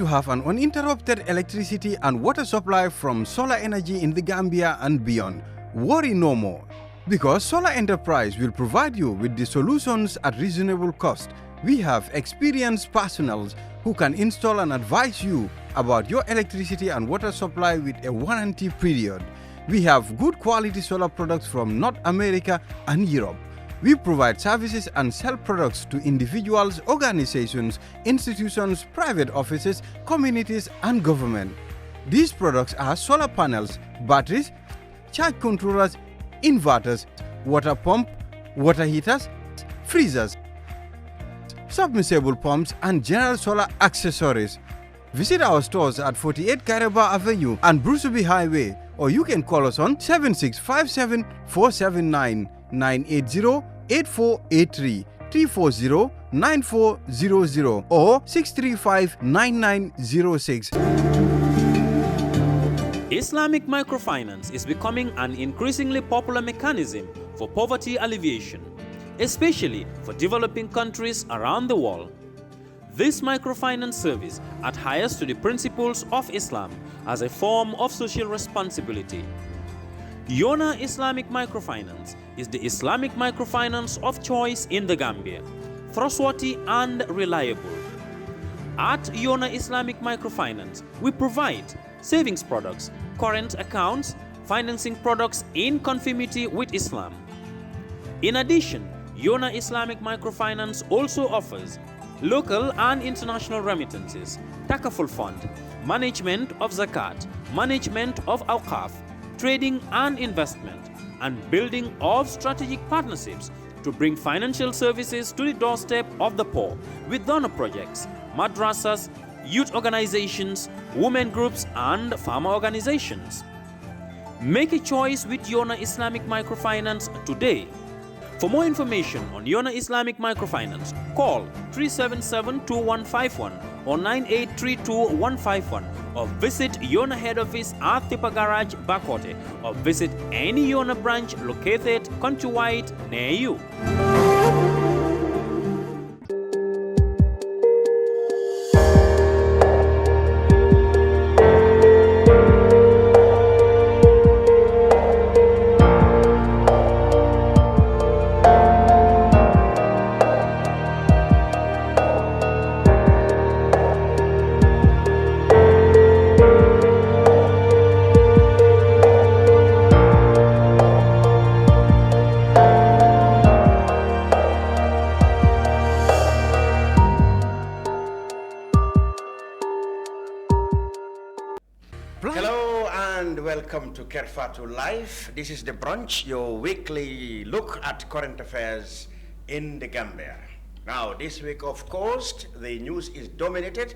have an uninterrupted electricity and water supply from solar energy in the Gambia and beyond, worry no more. Because Solar Enterprise will provide you with the solutions at reasonable cost. We have experienced personnel who can install and advise you about your electricity and water supply with a warranty period. We have good quality solar products from North America and Europe. We provide services and sell products to individuals, organizations, institutions, private offices, communities, and government. These products are solar panels, batteries, charge controllers, inverters, water pump, water heaters, freezers, submersible pumps, and general solar accessories. Visit our stores at 48 Kairaba Avenue and Brusubi Highway, or you can call us on 7657 479 980-8483, 340-9400 or 635-9906. Islamic microfinance is becoming an increasingly popular mechanism for poverty alleviation, especially for developing countries around the world. This microfinance service adheres to the principles of Islam as a form of social responsibility. Yona Islamic Microfinance is the Islamic microfinance of choice in the Gambia, trustworthy and reliable. At Yona Islamic Microfinance, we provide savings products, current accounts, financing products in conformity with Islam. In addition, Yona Islamic Microfinance also offers local and international remittances, Takaful Fund, management of Zakat, management of Awqaf, trading and investment, and building of strategic partnerships to bring financial services to the doorstep of the poor with donor projects, madrasas, youth organizations, women groups, and farmer organizations. Make a choice with Yona Islamic Microfinance today. For more information on Yona Islamic Microfinance, call 377-2151 or 9832-151 or visit Yona head office at Tipa Garage, Bakote, or visit any Yona branch located countrywide near you. Hello and welcome to Kerr Fatou Live. This is the Brunch, your weekly look at current affairs in the Gambia. Now, this week, of course, the news is dominated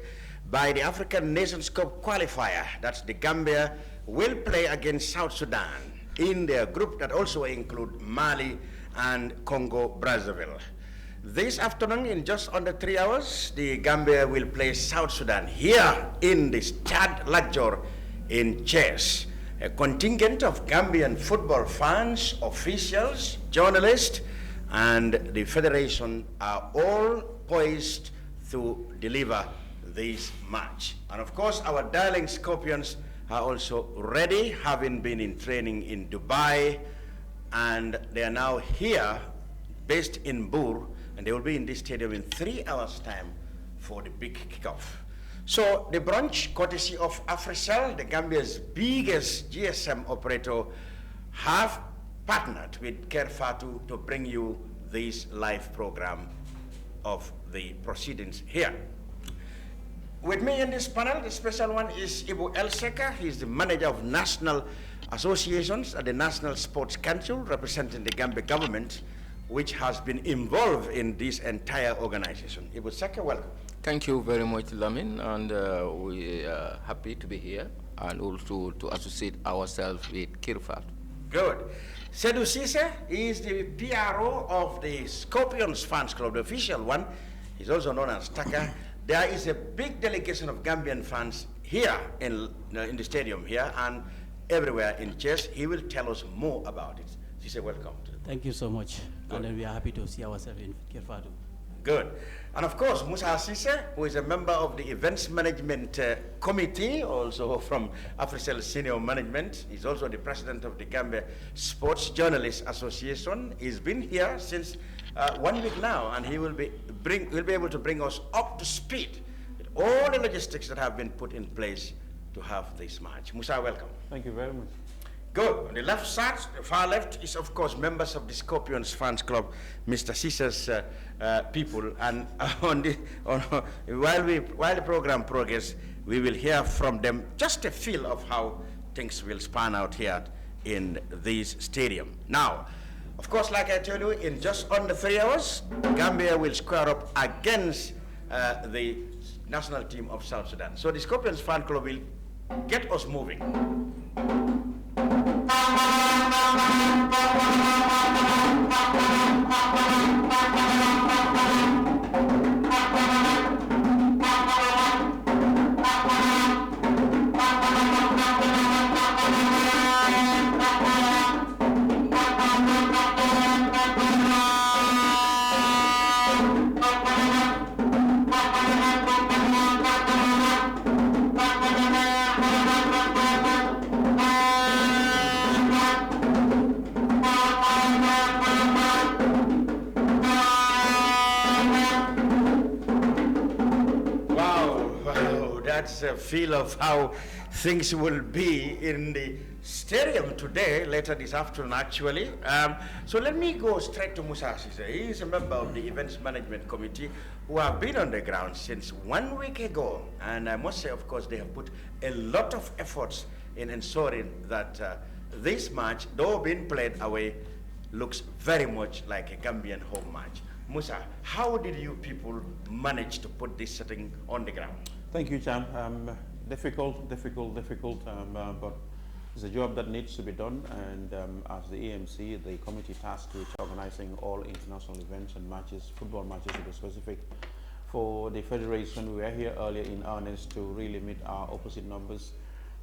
by the African Nations Cup qualifier. That's the Gambia will play against South Sudan in their group that also include Mali and Congo Brazzaville. This afternoon, in just under 3 hours, the Gambia will play South Sudan here in the Stade Lat Dior in Thies. A contingent of Gambian football fans, officials, journalists, and the federation are all poised to deliver this match. And of course, our darling Scorpions are also ready, having been in training in Dubai, and they are now here, based in Bur, and they will be in this stadium in 3 hours' time for the big kickoff. So the Brunch, courtesy of Africell, the Gambia's biggest GSM operator, have partnered with Kerr Fatou to bring you this live program of the proceedings here. With me in this panel, the special one is Ibu El Seka. He's the manager of national associations at the National Sports Council, representing the Gambia government, which has been involved in this entire organization. Ibu Seka, welcome. Thank you very much, Lamin, and we are happy to be here and also to associate ourselves with Kerr Fatou. Good. Sedu Sise is the PRO of the Scorpions Fans Club, the official one. He's also known as Taka. There is a big delegation of Gambian fans here in the stadium here and everywhere in Thies. He will tell us more about it. Sise, welcome. Thank you so much. Good. And then we are happy to see ourselves in Kerr Fatou. Good. And of course, Musa Asise, who is a member of the Events Management Committee, also from Africell Senior Management. He's also the president of the Gambia Sports Journalists Association. He's been here since 1 week now, and he will be able to bring us up to speed with all the logistics that have been put in place to have this match. Musa, welcome. Thank you very much. Good. On the left side, the far left, is of course members of the Scorpions Fans Club, Mr. Sisa's people. And while the program progresses, we will hear from them just a feel of how things will span out here in this stadium. Now, of course, like I told you, in just under 3 hours, Gambia will square up against the national team of South Sudan. So the Scorpions Fan Club will get us moving. That's a feel of how things will be in the stadium today, later this afternoon actually. So let me go straight to Musa Asise. He is a member of the Events Management Committee who have been on the ground since 1 week ago. And I must say, of course, they have put a lot of efforts in ensuring that this match, though being played away, looks very much like a Gambian home match. Musa, how did you people manage to put this setting on the ground? Thank you, Cham. Difficult, but it's a job that needs to be done. And as the EMC, the committee tasked with organizing all international events and matches, football matches to be specific, for the Federation, we were here earlier in earnest to really meet our opposite numbers.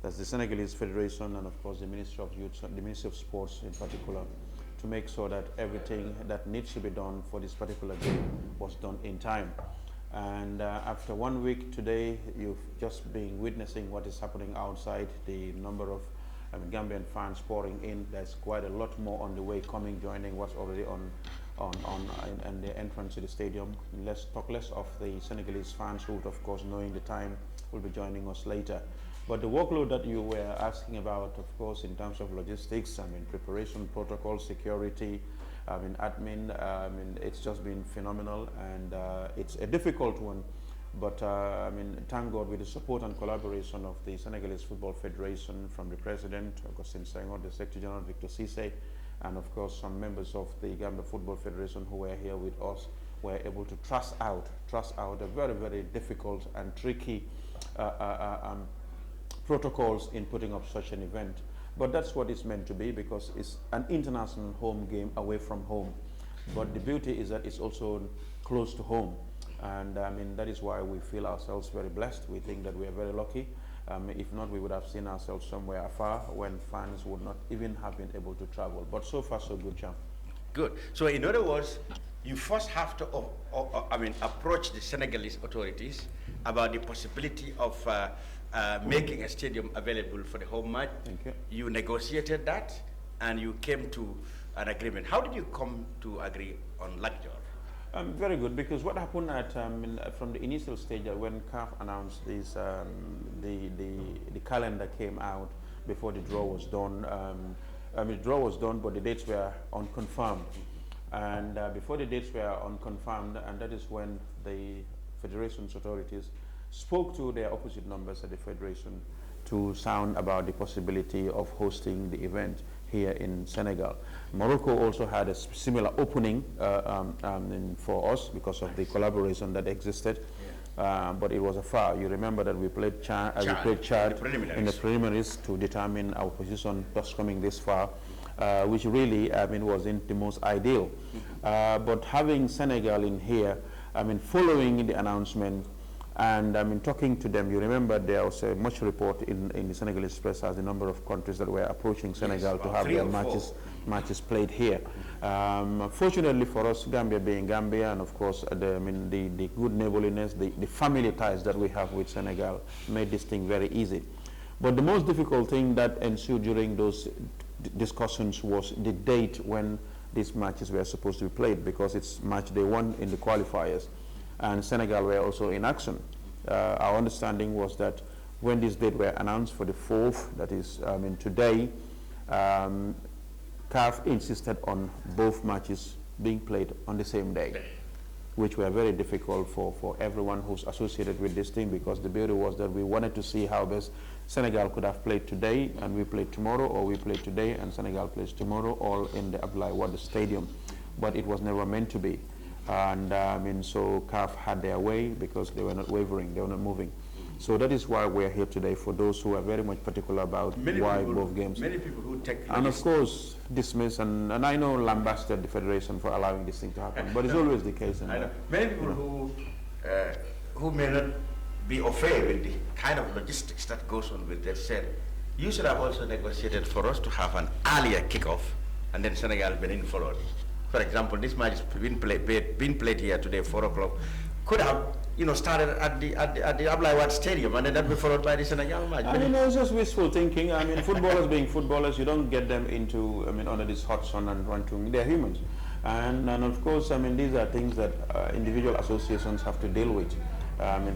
That's the Senegalese Federation and, of course, the Ministry of Youth, the Ministry of Sports in particular, to make sure that everything that needs to be done for this particular game was done in time. And after 1 week today, you've just been witnessing what is happening outside, the number of Gambian fans pouring in. There's quite a lot more on the way coming, joining what's already on the entrance to the stadium. Let's talk less of the Senegalese fans who, of course, knowing the time, will be joining us later. But the workload that you were asking about, of course, in terms of logistics, preparation, protocol, security, admin, it's just been phenomenal, and it's a difficult one. But thank God, with the support and collaboration of the Senegalese Football Federation, from the President, Augustin Senghor, the Secretary General, Victor Cisse, and of course some members of the Gambia Football Federation who were here with us, were able to trust out a very, very difficult and tricky protocols in putting up such an event. But that's what it's meant to be, because it's an international home game away from home. But the beauty is that it's also close to home. And that is why we feel ourselves very blessed. We think that we are very lucky. If not, we would have seen ourselves somewhere afar when fans would not even have been able to travel. But so far, so good, Champ. Good. So in other words, you first have to approach the Senegalese authorities about the possibility of making a stadium available for the home match. Thank you. You negotiated that, and you came to an agreement. How did you come to agree on that job? Very good, because what happened at from the initial stage, when CAF announced this, the calendar came out before the draw was done. The draw was done, but the dates were unconfirmed. And before the dates were unconfirmed, and that is when the Federation's authorities spoke to their opposite numbers at the Federation to sound about the possibility of hosting the event here in Senegal. Morocco also had a similar opening for us because of the collaboration that existed, but it was afar. You remember that we played Chad in the preliminaries to determine our position, thus coming this far, which really wasn't the most ideal. But having Senegal in here, following the announcement, and talking to them, you remember there was much report in the Senegalese press as the number of countries that were approaching Senegal to have their matches matches played here. Fortunately for us, Gambia being Gambia, and of course the good neighborliness, the family ties that we have with Senegal made this thing very easy. But the most difficult thing that ensued during those discussions was the date when these matches were supposed to be played, because it's match day 1 in the qualifiers, and Senegal were also in action. Our understanding was that when this date were announced for the 4th, that is today, CAF insisted on both matches being played on the same day, which were very difficult for everyone who's associated with this thing, because the beauty was that we wanted to see how best Senegal could have played today and we played tomorrow, or we played today and Senegal plays tomorrow, all in the Abdoulaye Wade Stadium. But it was never meant to be. And so CAF had their way, because they were not wavering, they were not moving. So that is why we're here today, for those who are very much particular about why both games. Many people who take and of course dismiss, and I know lambasted the federation for allowing this thing to happen, but it's always the case. I know. Many people who may not be au fait with the kind of logistics that goes on with that said, you should have also negotiated for us to have an earlier kickoff, and then Senegal Benin followed. For example, this match has been played here today, 4 o'clock. Could have, started at the Abdoulaye Wade Stadium, and then that be followed by the Senegal match. It's just wishful thinking. Footballers being footballers, you don't get them into, under this hot sun and run to. They're humans, and of course, these are things that individual associations have to deal with.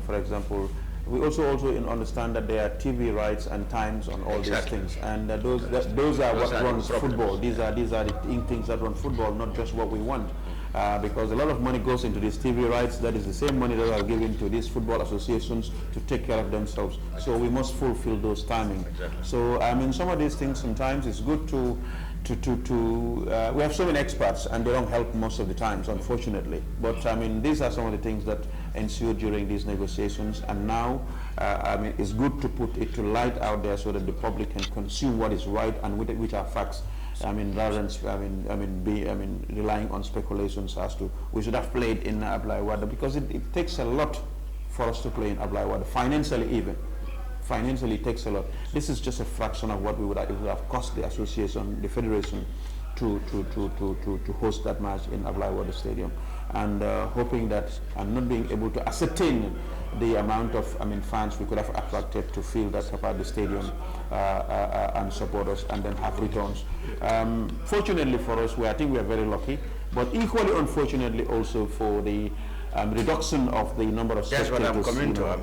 For example, we also understand that there are TV rights and times on all these things, and those are what runs football. These are the things that run football, not just what we want. Because a lot of money goes into these TV rights. That is the same money that are given to these football associations to take care of themselves. So we must fulfill those timings. So some of these things, sometimes it's good to we have so many experts, and they don't help most of the times, unfortunately. But these are some of the things that ensued during these negotiations, and now it's good to put it to light out there so that the public can consume what is right and which are facts. Rather than relying on speculations as to we should have played in Abdoulaye Wade, because it takes a lot for us to play in Abdoulaye Wade, financially even. Financially, it takes a lot. This is just a fraction of what it would have cost the association, the federation, to host that match in Abdoulaye Wade Stadium, and hoping that, and not being able to ascertain the amount of fans we could have attracted to fill that up at the stadium and support us, and then have returns. Fortunately for us, I think we are very lucky, but equally unfortunately also for the reduction of the number of spectators. That's what I'm coming to.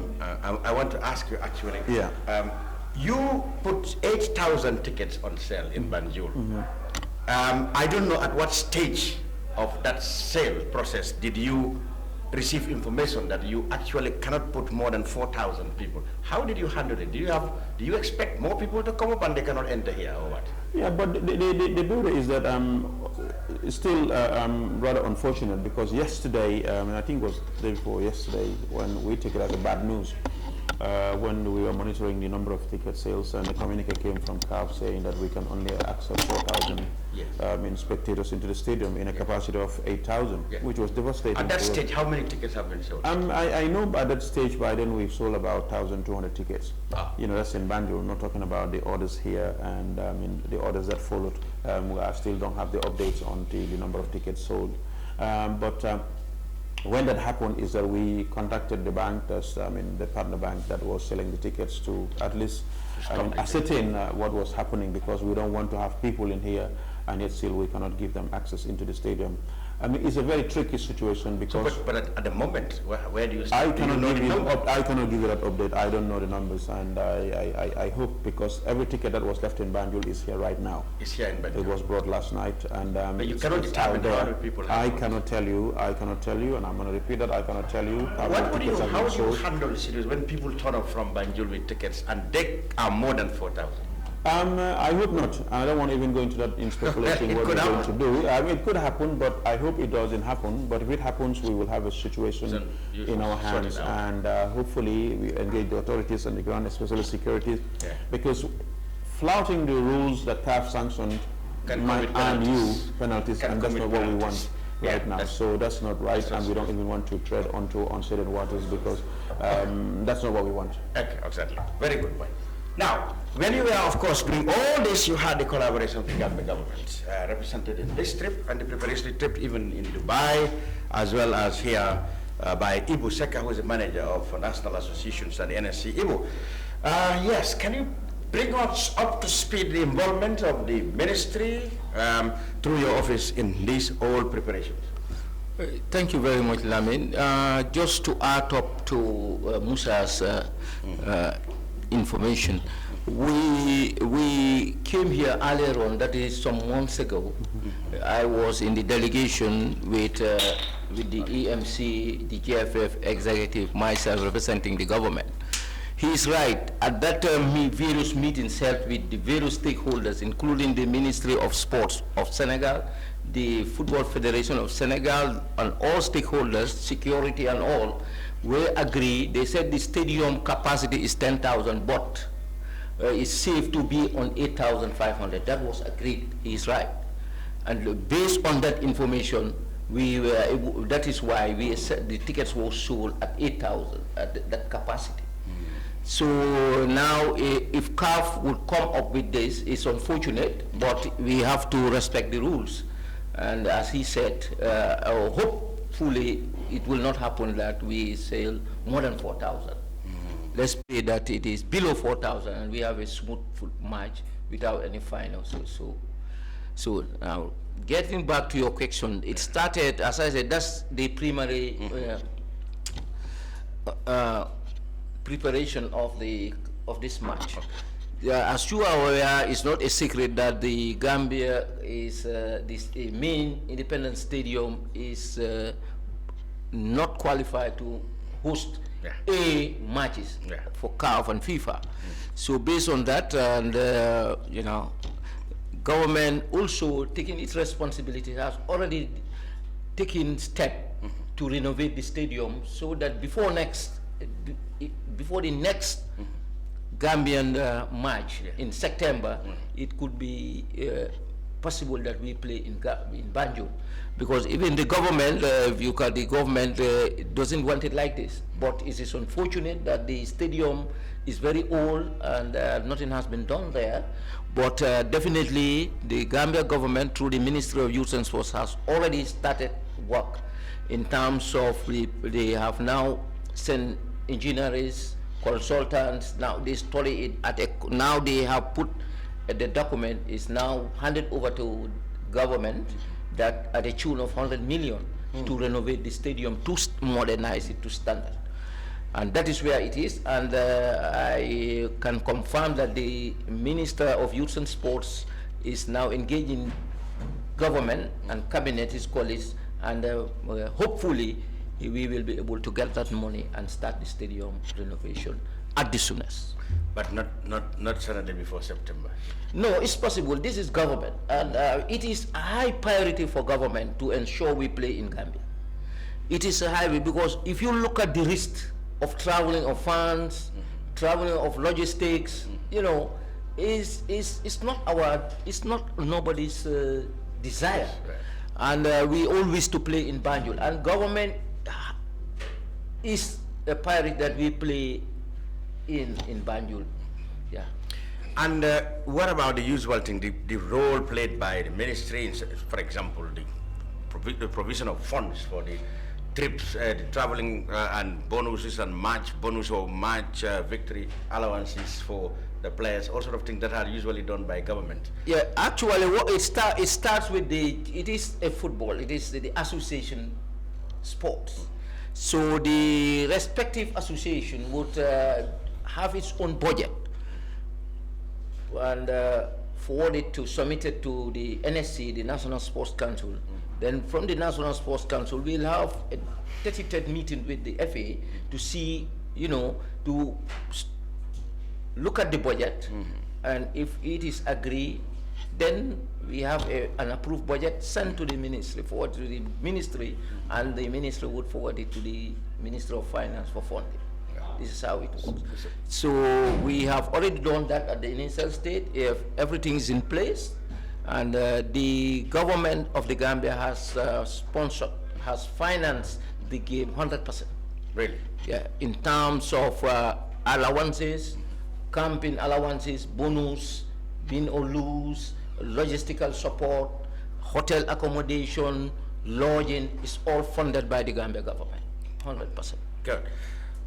I want to ask you actually. Yeah. You put 8,000 tickets on sale in Banjul. I don't know at what stage of that sale process did you receive information that you actually cannot put more than 4,000 people. How did you handle it? Do you expect more people to come up and they cannot enter here, or what? Yeah, but the beauty is that it's still rather unfortunate, because yesterday, I think it was the day before yesterday, when we took it as a bad news, when we were monitoring the number of ticket sales, and the communique came from CAF saying that we can only accept 4,000 spectators into the stadium in a capacity of 8,000, which was devastating. At that stage, how many tickets have been sold? I know at that stage, by then we've sold about 1,200 tickets. That's in Banjul, not talking about the orders here, and the orders that followed. I still don't have the updates on the number of tickets sold. When that happened is that we contacted the bank, the partner bank that was selling the tickets, to at least ascertain what was happening, because we don't want to have people in here and yet still we cannot give them access into the stadium. It's a very tricky situation, because... So, but at the moment, where do you stand? I cannot give you that update. I don't know the numbers, and I hope, because every ticket that was left in Banjul is here right now. It's here in Banjul. It was brought last night, and but you cannot determine how many people have. I cannot tell you, and I'm going to repeat that, I cannot tell you how how many tickets have been sold. How do you handle the situation when people turn up from Banjul with tickets and they are more than 4,000? I hope not. I don't want to even go into that in speculating what we're going to do. It could happen, but I hope it doesn't happen. But if it happens, we will have a situation in our hands, and hopefully we engage the authorities on the ground, especially security, because flouting the rules that CAF sanctioned might earn you penalties, and that's not what we want right now. So that's not right, and we don't even want to tread onto uncharted waters, because that's not what we want. Okay, exactly. Very good point. Now, when you were, of course, doing all this, you had the collaboration of the Gambia government represented in this trip and the preparatory trip, even in Dubai, as well as here by Ibu Seka, who is the manager of National Associations and NSC. Ibu, yes, can you bring us up to speed the involvement of the ministry through your office in these all preparations? Thank you very much, Lamin. Just to add up to Musa's information, we came here earlier on, that is some months ago. I was in the delegation with the EMC, the GFF executive, myself representing the government. He's right. At that time, various meetings held with the various stakeholders, including the Ministry of Sports of Senegal, the Football Federation of Senegal, and all stakeholders, security and all, were agreed. They said the stadium capacity is 10,000, but it's safe to be on 8,500. That was agreed. He's right. And based on that information, we were able, that is why we said the tickets were sold at 8,000 at that capacity. So now, if CAF would come up with this, it's unfortunate, but we have to respect the rules. And as he said, hopefully it will not happen that we sell more than 4,000. Let's pray that it is below 4,000 and we have a smooth match without any finals. So now, getting back to your question, it started, as I said, that's the primary preparation of this match. As you are aware, it's not a secret that the Gambia is this main independent stadium is not qualified to host A matches for CAF and FIFA. So based on that, and you know, government also taking its responsibility has already taken step to renovate the stadium so that before the next Gambian match in September, it could be possible that we play in Banjul, because even the government, the government doesn't want it like this. But it is unfortunate that the stadium is very old and nothing has been done there. But definitely the Gambia government through the Ministry of Youth and Sports has already started work in terms of they have now sent engineers, consultants. Now they study it now they have put the document is now handed over to government that at a tune of 100 million to renovate the stadium, to modernize it to standard. And that is where it is. And I can confirm that the Minister of Youth and Sports is now engaging government and cabinet, his colleagues, and hopefully we will be able to get that money and start the stadium renovation at the soonest. But not Saturday before September. No, it's possible. This is government, and it is a high priority for government to ensure we play in Gambia. It is a highway, because if you look at the risk of traveling of funds, traveling of logistics, you know, it's not nobody's desire. Right. And we always to play in Banjul, and government is a priority that we play in Banjul. Yeah. And what about the usual thing, the role played by the ministry, for example, the provision of funds for the trips, the traveling and bonuses and match bonus or match victory allowances for the players, all sort of things that are usually done by government? Yeah, actually, what it starts with it is a football, it is the association sports. So the respective association would have its own budget and forward it to, submit it to the NSC, the National Sports Council. Then from the National Sports Council, we'll have a 30-minute meeting with the FA to see, you know, to look at the budget, and if it is agreed, then we have an approved budget sent to the ministry, forward to the ministry, and the ministry would forward it to the Ministry of Finance for funding. This is how it works. So we have already done that at the initial state. If everything is in place, and the government of the Gambia has has financed the game 100%. Really? Yeah, in terms of allowances, camping allowances, bonus, win or lose, logistical support, hotel accommodation, lodging is all funded by the Gambia government, 100%. Good.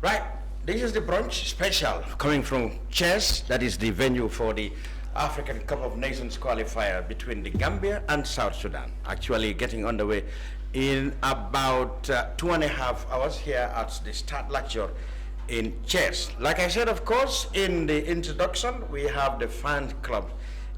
Right. This is the brunch special coming from Chess. That is the venue for the African Cup of Nations qualifier between the Gambia and South Sudan. Actually getting underway in about 2.5 hours here at the start lecture in Chess. Like I said, of course, in the introduction, we have the fan club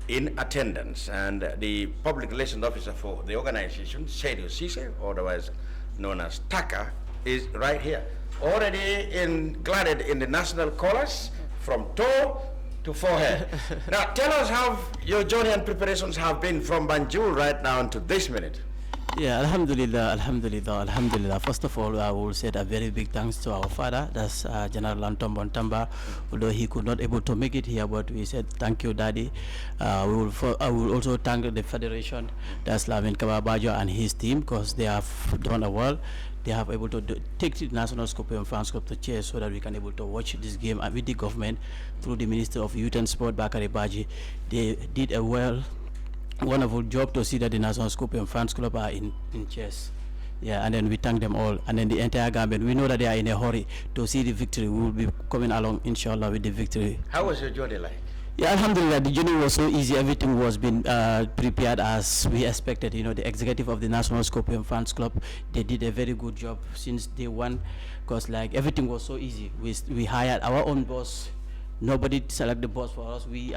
in attendance, and the public relations officer for the organization, Seydou Cisse, otherwise known as Taka, is right here. Already glided in the national colors from toe to forehead. Now, tell us how your journey and preparations have been from Banjul right now to this minute. Yeah, Alhamdulillah, Alhamdulillah, Alhamdulillah. First of all, I will say a very big thanks to our father, that's General Lantombo Ntamba, although he could not able to make it here, but we said thank you, Daddy. I will also thank the Federation, that's Lamin Kababajo and his team, because they have done well. They have able to take the National Scorpion Fans Club to Chess so that we can able to watch this game with the government through the Minister of Youth and Sport, Bakari Baji. They did a wonderful job to see that the National Scorpion Fans Club are in Chess. Yeah, and then we thank them all. And then the entire Gambian, we know that they are in a hurry to see the victory. We will be coming along, inshallah, with the victory. How was your journey like? Yeah, Alhamdulillah, the journey was so easy. Everything was been prepared as we expected. You know, the executive of the National Scorpion Fans Club, they did a very good job since day one, because like everything was so easy. We hired our own boss. Nobody select the boss for us. We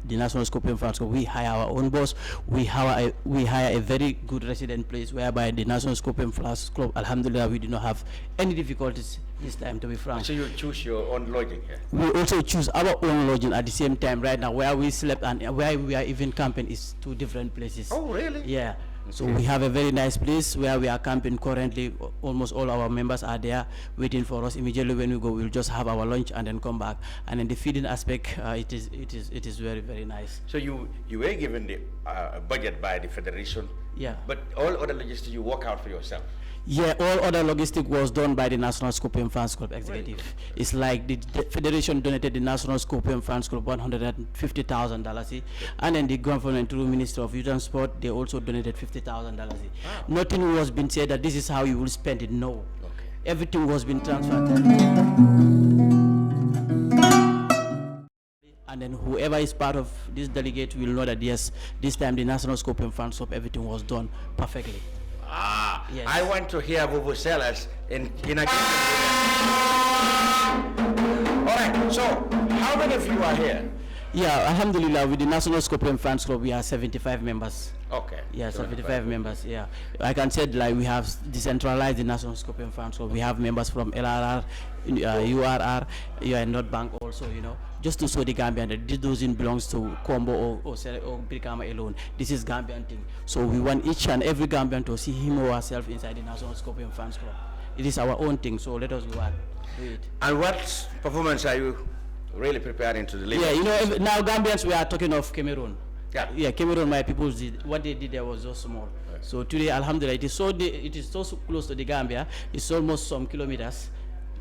the National Scorpion Fans Club, we hire our own boss. We hire a very good resident place, whereby the National Scorpion Fans Club, Alhamdulillah, we do not have any difficulties this time, to be frank. So you choose your own lodging here? We also choose our own lodging at the same time. Right now, where we slept and where we are even camping is two different places. Oh, really? Yeah. So we have a very nice place where we are camping currently. Almost all our members are there waiting for us. Immediately when we go, we'll just have our lunch and then come back. And in the feeding aspect, it is very, very nice. So you were given the budget by the Federation? Yeah. But all other logistics you work out for yourself? Yeah, all other logistic was done by the National Scorpion Fans Club executive. Really? It's like the Federation donated the National Scorpion Fans Club $150,000, and then the government through Minister of Youth and Sport, they also donated $50,000. Wow. Nothing was been said that this is how you will spend it. No, okay. Everything was been transferred. And then whoever is part of this delegate will know that yes, this time the National Scorpion Fans Club, everything was done perfectly. Ah, yes. I want to hear vuvuzelas in a game. All right, so how many of you are here? Yeah, Alhamdulillah, with the National Scorpion Fans Club, we are 75 members. Okay. Yeah, 75 members, yeah. I can say like we have decentralized the National Scorpion Fans Club. We have members from LRR, URR, North Bank also, you know, just to show the Gambian that this doesn't belongs to Combo or Brikama alone. This is Gambian thing. So we want each and every Gambian to see him or herself inside the National Scorpion Fans Club. It is our own thing, so let us go and do it. And what performance are you really preparing to deliver? Yeah, you know, now Gambians, we are talking of Cameroon. Yeah, Cameroon, my people did what they did there was so small. Right. So today, Alhamdulillah, it is so close to the Gambia. It's almost some kilometers.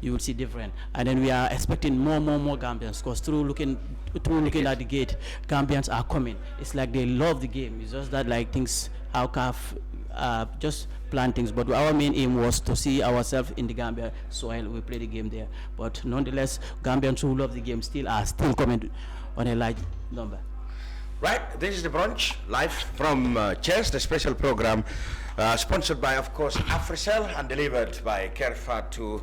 You will see different, and then we are expecting more Gambians, because through looking at the gate, Gambians are coming. It's like they love the game. It's just that like things how calf just plan things, but our main aim was to see ourselves in the Gambia soil. We play the game there, but nonetheless, Gambians who love the game still coming on a large number. Right, this is the brunch live from Chess, the special program sponsored by, of course, Africell and delivered by Kerr Fatou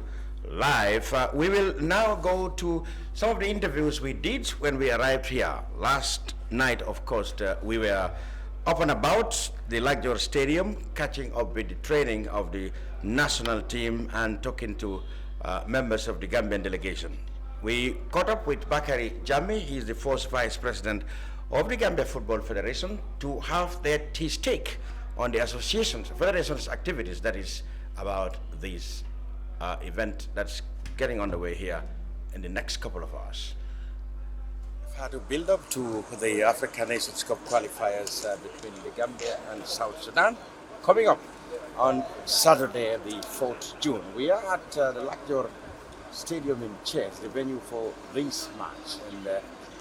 live. We will now go to some of the interviews we did when we arrived here. Last night, of course, we were up and about the Lagdor Stadium, catching up with the training of the national team and talking to members of the Gambian delegation. We caught up with Bakari Jami. He is the first vice president of the Gambia Football Federation, to have his take on the federation's activities, that is about this event that's getting underway here in the next couple of hours. We've had to build up to the African Nations Cup qualifiers between the Gambia and South Sudan, coming up on Saturday, the 4th June. We are at the Lagdor stadium in Thies, the venue for this match. And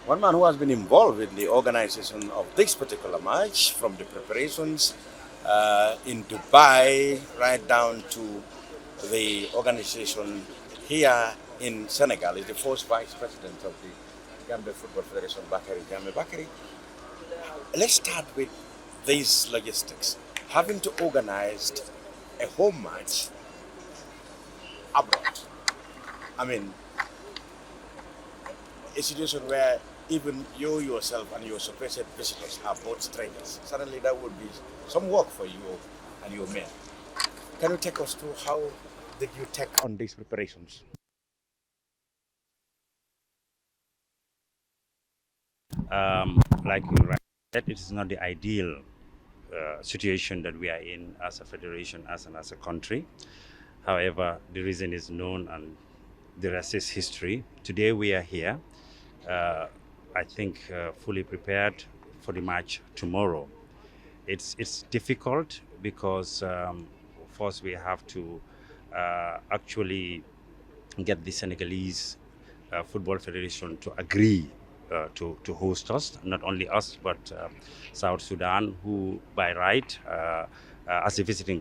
one man who has been involved in the organization of this particular match, from the preparations in Dubai right down to the organization here in Senegal, is the first vice president of the Gambia Football Federation, Bakari. Let's start with these logistics. Having to organize a home match abroad. I mean, a situation where even you yourself and your supposed visitors are both strangers. Suddenly that would be some work for you and your men. Can you take us through how did you take on these preparations? Like you said, it is not the ideal situation that we are in as a federation, as a country. However, the reason is known and the rest is history. Today we are here, I think fully prepared for the match tomorrow. It's difficult because first we have to actually get the Senegalese Football Federation to agree to host us, not only us, but South Sudan, who by right, as a visiting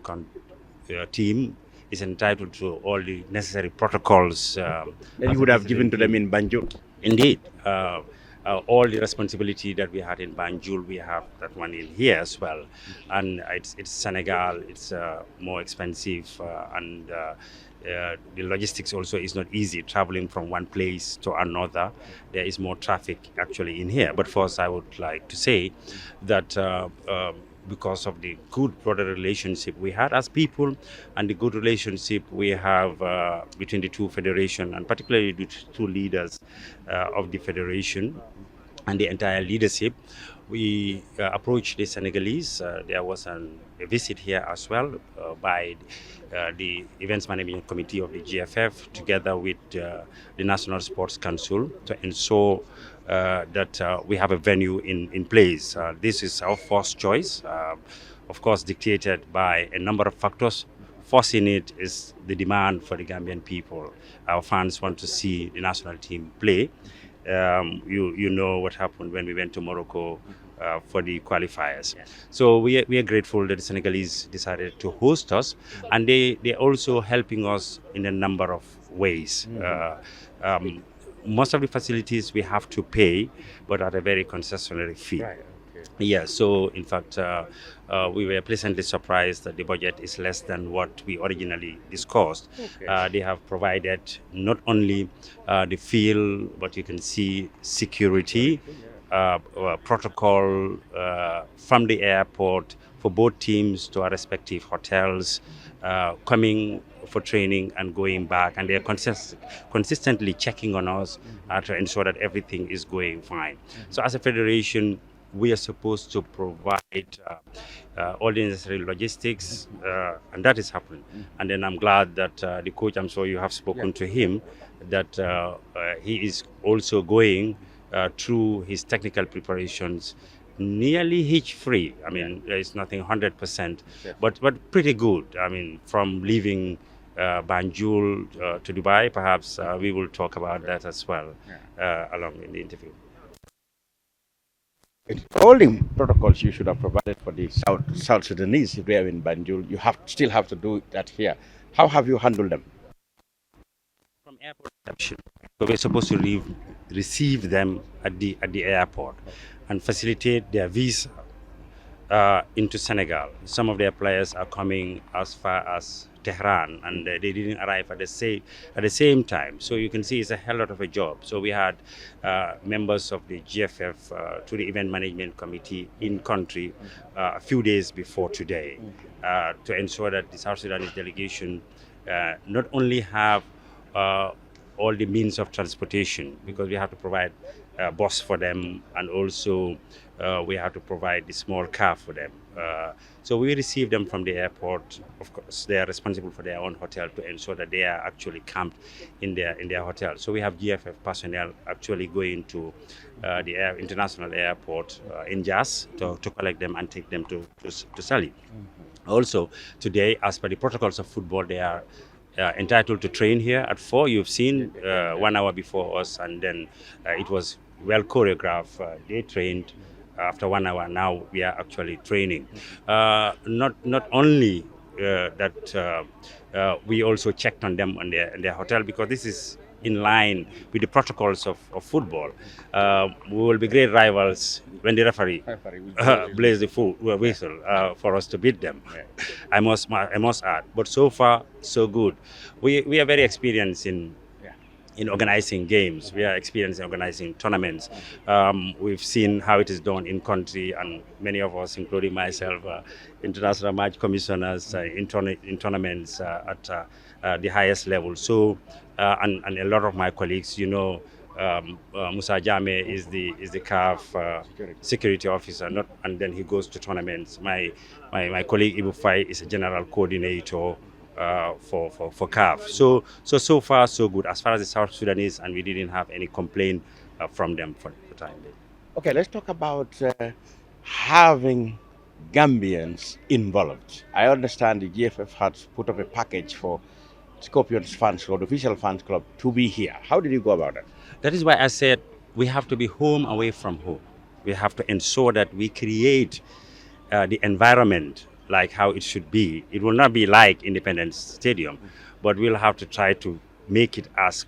team, is entitled to all the necessary protocols. That you would have given to them in Banjul. Indeed. All the responsibility that we had in Banjul, we have that one in here as well. And it's Senegal, it's more expensive, and the logistics also is not easy, traveling from one place to another. There is more traffic actually in here. But first, I would like to say that because of the good brother relationship we had as people and the good relationship we have between the two federations, and particularly the two leaders of the federation and the entire leadership, we approached the Senegalese. There was a visit here as well by the Events Management Committee of the GFF together with the National Sports Council to ensure that we have a venue in place. This is our first choice, of course dictated by a number of factors. First in it is the demand for the Gambian people. Our fans want to see the national team play. You know what happened when we went to Morocco for the qualifiers. Yes. So we are grateful that the Senegalese decided to host us, and they're also helping us in a number of ways. Most of the facilities we have to pay, but at a very concessionary fee. Right. Yeah, so in fact, we were pleasantly surprised that the budget is less than what we originally discussed. Okay. They have provided not only the field, but you can see security, protocol from the airport for both teams to our respective hotels, coming for training and going back, and they are consistently checking on us to ensure that everything is going fine. So as a federation, we are supposed to provide all the necessary logistics, and that is happening. And then I'm glad that the coach, I'm sure you have spoken to him, that he is also going through his technical preparations nearly hitch-free. I mean, there is nothing 100%, but pretty good. I mean, from leaving Banjul to Dubai, perhaps we will talk about that as well along in the interview. All the protocols you should have provided for the South Sudanese if they are in Banjul, you still have to do that here. How have you handled them? From airport reception, so we're supposed to receive them at the airport and facilitate their visa into Senegal. Some of their players are coming as far as Tehran, and they didn't arrive at the same time. So you can see it's a hell lot of a job. So we had members of the GFF to the Event Management Committee in country a few days before today to ensure that the South Sudanese delegation not only have all the means of transportation, because we have to provide a bus for them, and also we have to provide the small car for them. So we receive them from the airport. Of course, they are responsible for their own hotel to ensure that they are actually camped in their hotel. So we have GFF personnel actually going to the international airport in Jas to collect them and take them to Sali. Also, today, as per the protocols of football, they are entitled to train here at 4. You've seen 1 hour before us, and then it was well choreographed. They trained after 1 hour. Now we are actually training. Not only that we also checked on them on their hotel, because this is in line with the protocols of football. We will be great rivals when the referee blaze the whistle for us to beat them. I must add. But so far, so good. We are very experienced in organizing games. We are experienced in organizing tournaments. We've seen how it is done in country, and many of us, including myself, international match commissioners in tournaments at the highest level. So, and a lot of my colleagues, Musa Jame is the CAF security officer, and then he goes to tournaments. My colleague Ibu Fai is a general coordinator for CAF. So far so good as far as the South Sudanese, and we didn't have any complaint from them for the time being. Okay, let's talk about having Gambians involved. I understand the GFF has put up a package for Scorpions Fans Club, the official fans club, to be here. How did you go about it? That is why I said we have to be home away from home. We have to ensure that we create the environment like how it should be. It will not be like Independence Stadium, but we'll have to try to make it as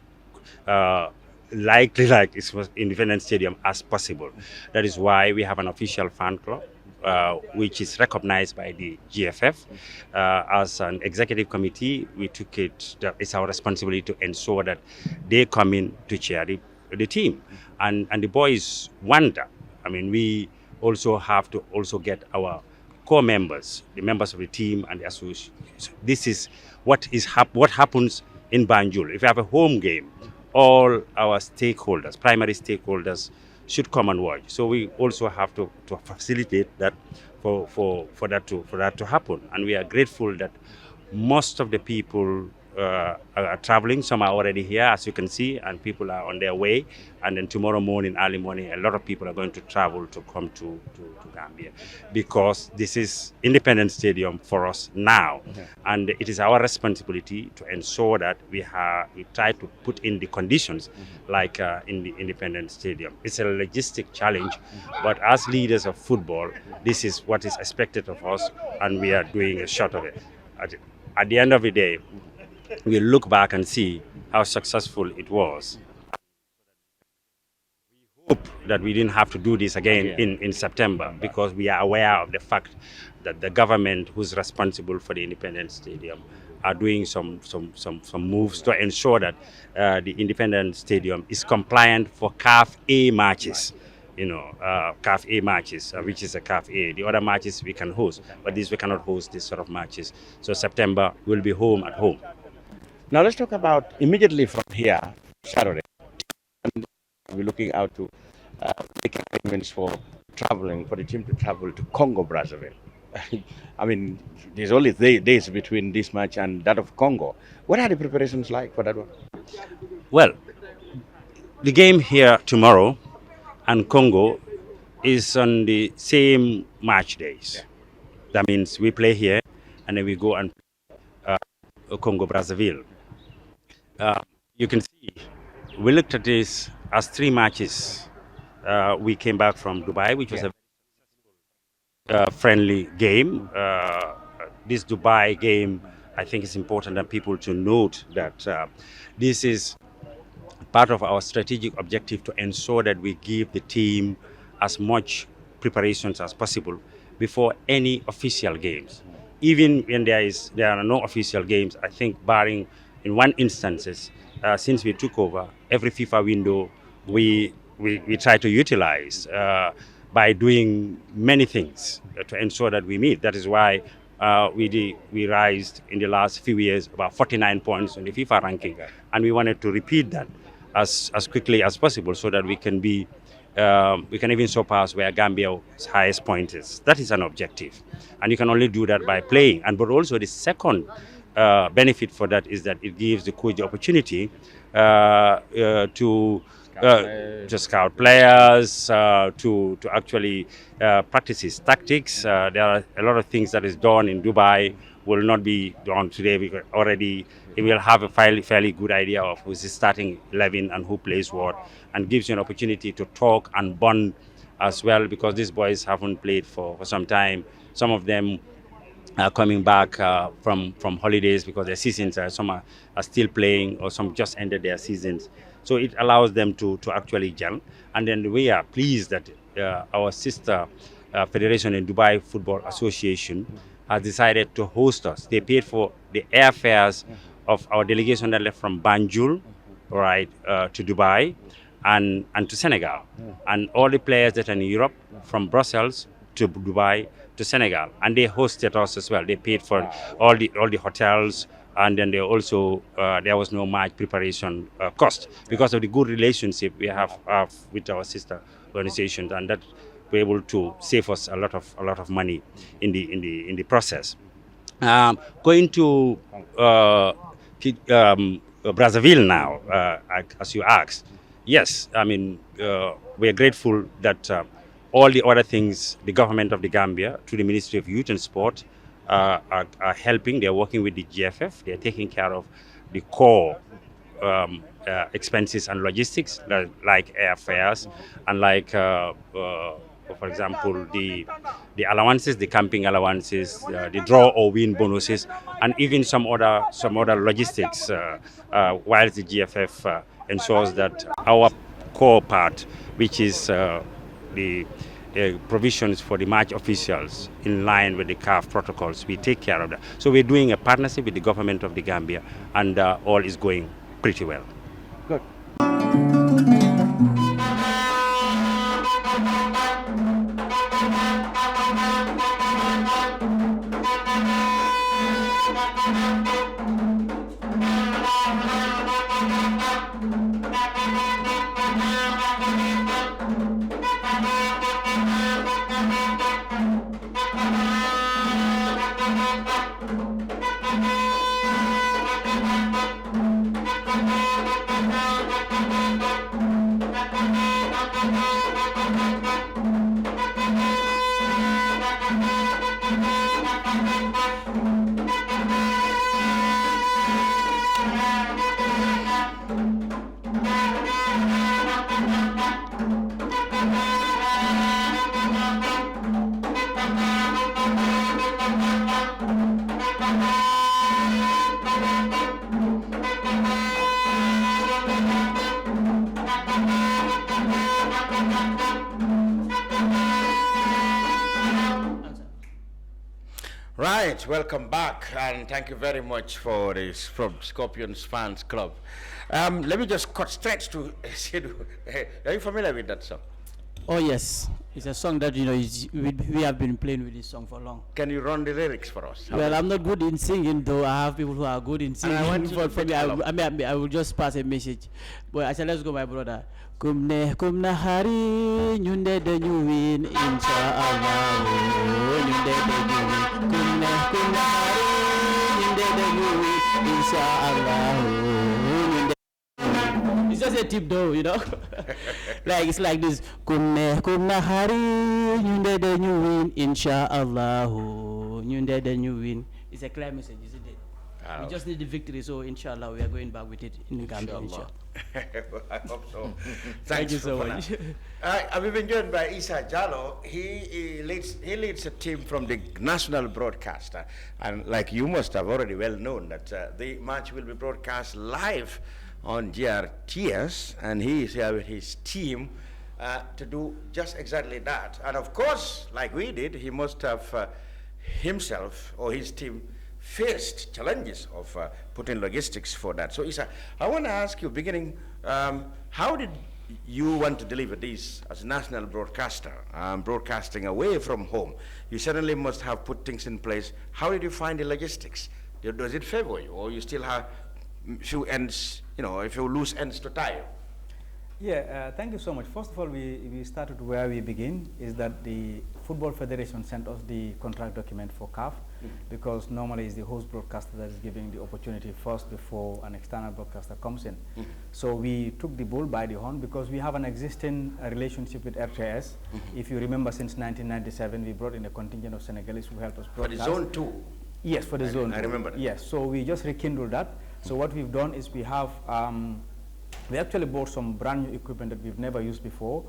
likely like it was Independence Stadium as possible. That is why we have an official fan club, which is recognized by the GFF. As an executive committee, we took it that it's our responsibility to ensure that they come in to cheer the team. And the boys want that. I mean, we also have to also get our core members, the members of the team and the association. This is what happens in Banjul. If you have a home game, all our stakeholders, primary stakeholders, should come and watch. So we also have to facilitate that for that to happen. And we are grateful that most of the people are traveling. Some are already here, as you can see, and people are on their way. And then tomorrow morning, early morning, a lot of people are going to travel to come to Gambia, because this is Independence Stadium for us now. And it is our responsibility to ensure that we try to put in the conditions like in the Independence Stadium. It's a logistic challenge, but as leaders of football, this is what is expected of us, and we are doing a shot of it. At the end of the day, we'll look back and see how successful it was. We hope that we didn't have to do this again in September, because we are aware of the fact that the government who's responsible for the Independence Stadium are doing some moves to ensure that the Independence Stadium is compliant for CAF A matches. CAF A matches, which is a CAF A. The other matches we can host, but we cannot host this sort of matches. So September, we'll be home at home. Now let's talk about immediately from here, Saturday. And we're looking out to make arrangements for the team to travel to Congo Brazzaville. I mean, there's only days between this match and that of Congo. What are the preparations like for that one? Well, the game here tomorrow and Congo is on the same match days. That means we play here and then we go and play Congo Brazzaville. You can see we looked at this as 3 matches. We came back from Dubai, which was a friendly game. This Dubai game, I think it's important that people to note that this is part of our strategic objective to ensure that we give the team as much preparations as possible before any official games. Even when there are no official games, I think barring in one instances, since we took over, every FIFA window we try to utilize by doing many things to ensure that we meet. That is why we raised in the last few years about 49 points on the FIFA ranking, and we wanted to repeat that as quickly as possible so that we can even surpass where Gambia's highest point is. That is an objective, and you can only do that by playing. But also the second benefit for that is that it gives the coach the opportunity to scout players, to actually practice his tactics. There are a lot of things that is done in Dubai will not be on today because already we will have a fairly good idea of who's starting 11 and who plays what, and gives you an opportunity to talk and bond as well, because these boys haven't played for some time. Some of them are coming back from holidays because their seasons some are still playing, or some just ended their seasons. So it allows them to actually gel. And then we are pleased that our sister Federation in Dubai Football Association has decided to host us. They paid for the airfares of our delegation that left from Banjul, right, to Dubai and to Senegal. And all the players that are in Europe, from Brussels to Dubai to Senegal. And they hosted us as well. They paid for all the hotels, and then they also, there was no much preparation cost because of the good relationship we have with our sister organizations, and that we're able to save us a lot of money in the process. Going to Brazzaville now, as you asked, yes, I mean, we're grateful that all the other things the government of the Gambia, through the Ministry of Youth and Sport, are helping. They're working with the GFF. They're taking care of the core expenses and logistics, like airfares and like, for example, the allowances, the camping allowances, the draw or win bonuses, and even some other logistics, while the GFF ensures that our core part, which is the provisions for the match officials in line with the CAF protocols, we take care of that. So we're doing a partnership with the government of the Gambia, and all is going pretty well. Good. Right, welcome back, and thank you very much for this from Scorpions Fans Club. Let me just cut straight to Sidhu. Are you familiar with that song? Oh yes, it's a song that we have been playing with this song for long. Can you run the lyrics for us? Well, I'm not good in singing, though. I have people who are good in singing. I want you to For me, I will just pass a message. But I said, let's go, my brother. Kumna hari nyunde de nyuwin inshallah. Nyunde de nyuwin. Kumna hari nyunde de nyuwin inshallah. It's just a tip, though, like it's like this. Kumna hari nyunde de nyuwin inshallah. Nyunde de nyuwin. It's a clear message, isn't it? We just need the victory, so inshallah we are going back with it in the Gambia. Inshallah. I hope so. Thank you so much. We've been joined by Issa Jallow. He leads a team from the national broadcaster, and like you must have already well known that the match will be broadcast live on GRTS, and he is here with his team to do just exactly that. And of course, like we did, he must have himself or his team faced challenges of putting logistics for that. So Issa, I want to ask you, beginning, how did you want to deliver this as a national broadcaster, broadcasting away from home? You certainly must have put things in place. How did you find the logistics? Does it favor you, or you still have few ends, a few loose ends to tie? Yeah, thank you so much. First of all, we started where we begin, is that the Football Federation sent us the contract document for CAF, because normally it's the host broadcaster that is giving the opportunity first before an external broadcaster comes in. So we took the bull by the horn, because we have an existing relationship with RTS. If you remember, since 1997, we brought in a contingent of Senegalese who helped us broadcast. For the Zone 2? Yes, for the zone. I remember that. Yes, so we just rekindled that. So what we've done is we have, we actually bought some brand new equipment that we've never used before.